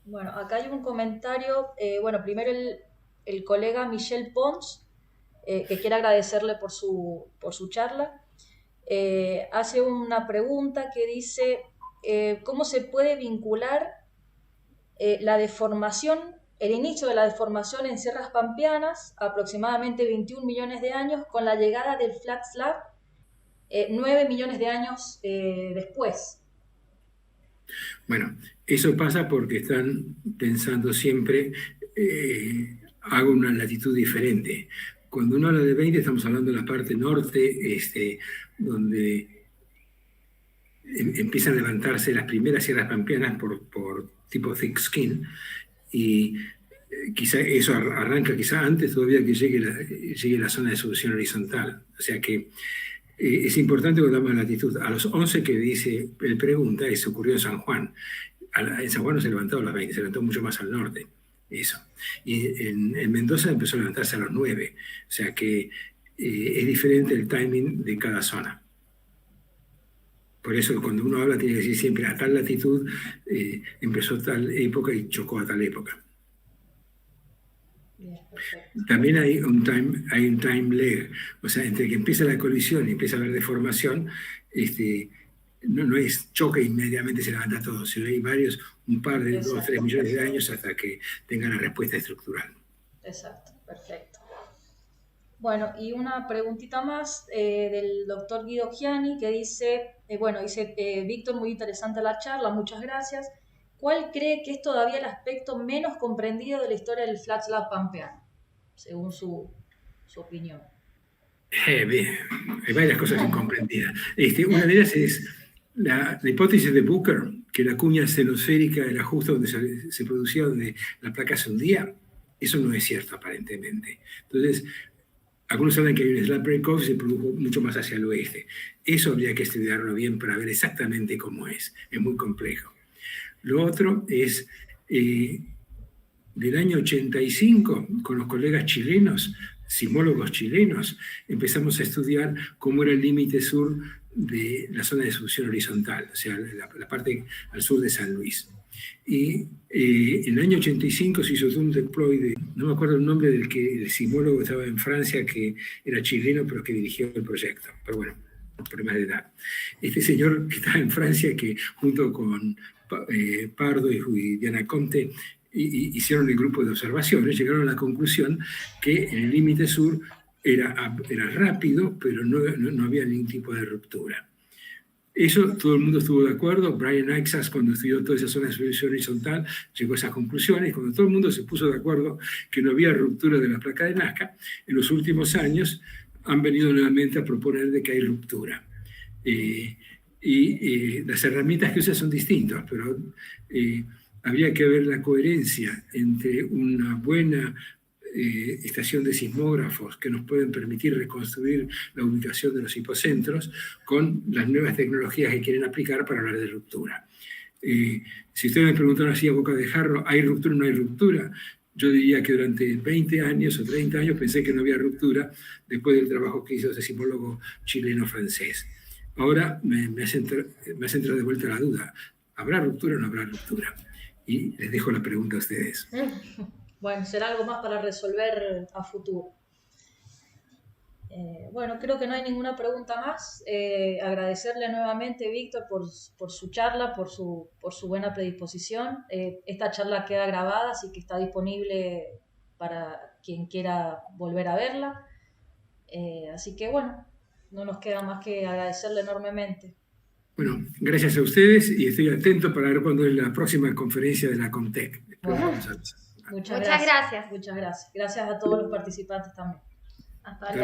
Bueno, acá hay un comentario, primero el colega Michel Pons, que quiere agradecerle por su charla, hace una pregunta que dice, ¿cómo se puede vincular la deformación, el inicio de la deformación en sierras pampeanas, aproximadamente 21 millones de años, con la llegada del flat slab 9 millones de años después? Bueno, eso pasa porque están pensando siempre, hago una latitud diferente. Cuando uno habla de 20, estamos hablando de la parte norte, donde empiezan a levantarse las primeras sierras pampeanas por tipo thick skin, y quizá eso arranca quizá antes todavía que llegue la zona de subducción horizontal. O sea que es importante cuando hablamos de latitud. A los 11 que dice el pregunta, eso ocurrió en San Juan. En San Juan no se levantó a los 20, se levantó mucho más al norte. Eso. Y en Mendoza empezó a levantarse a los 9. O sea que es diferente el timing de cada zona. Por eso cuando uno habla tiene que decir siempre a tal latitud empezó tal época y chocó a tal época. También hay un time lag, o sea, entre que empieza la colisión y empieza a haber deformación, no es choque inmediatamente se levanta todo, sino hay varios, un par de 2 o 3 millones de años hasta que tenga la respuesta estructural. Exacto, perfecto. Bueno, y una preguntita más del doctor Guido Gianni, que dice, Víctor, muy interesante la charla, muchas gracias. ¿Cuál cree que es todavía el aspecto menos comprendido de la historia del flat slab pampeano, según su opinión? Bien, hay varias cosas incomprendidas. Una de ellas es la hipótesis de Booker, que la cuña xenosférica era justo donde se producía, donde la placa se hundía. Eso no es cierto, aparentemente. Entonces, algunos hablan que hay un slab break-off y se produjo mucho más hacia el oeste. Eso habría que estudiarlo bien para ver exactamente cómo es. Es muy complejo. Lo otro es, del año 85, con los colegas chilenos, sismólogos chilenos, empezamos a estudiar cómo era el límite sur de la zona de subducción horizontal, o sea, la parte al sur de San Luis. Y en el año 85 se hizo un deploy no me acuerdo el nombre del sismólogo que estaba en Francia, que era chileno, pero que dirigió el proyecto. Pero bueno, problemas de edad. Este señor que estaba en Francia, que junto con Pardo y Diana Conte hicieron el grupo de observaciones, llegaron a la conclusión que el límite sur era rápido, pero no había ningún tipo de ruptura. Eso todo el mundo estuvo de acuerdo. Brian Aixas, cuando estudió toda esa zona de subducción horizontal, llegó a esas conclusiones. Cuando todo el mundo se puso de acuerdo que no había ruptura de la placa de Nazca, en los últimos años han venido nuevamente a proponer de que hay ruptura. Las herramientas que usan son distintas, pero habría que ver la coherencia entre una buena estación de sismógrafos que nos pueden permitir reconstruir la ubicación de los hipocentros con las nuevas tecnologías que quieren aplicar para hablar de ruptura. Si ustedes me preguntaron así a boca de jarro, ¿hay ruptura o no hay ruptura? Yo diría que durante 20 años o 30 años pensé que no había ruptura después del trabajo que hizo ese sismólogo chileno-francés. Ahora me hace entrar de vuelta la duda. ¿Habrá ruptura o no habrá ruptura? Y les dejo la pregunta a ustedes. Bueno, será algo más para resolver a futuro. Bueno, creo que no hay ninguna pregunta más. Agradecerle nuevamente, Víctor, por su charla, por su buena predisposición. Esta charla queda grabada, así que está disponible para quien quiera volver a verla. Así que bueno, no nos queda más que agradecerle enormemente. Bueno, gracias a ustedes y estoy atento para ver cuándo es la próxima conferencia de la CONTEC. Bueno, muchas gracias. Muchas gracias. Muchas gracias. Gracias a todos los participantes también. Hasta luego.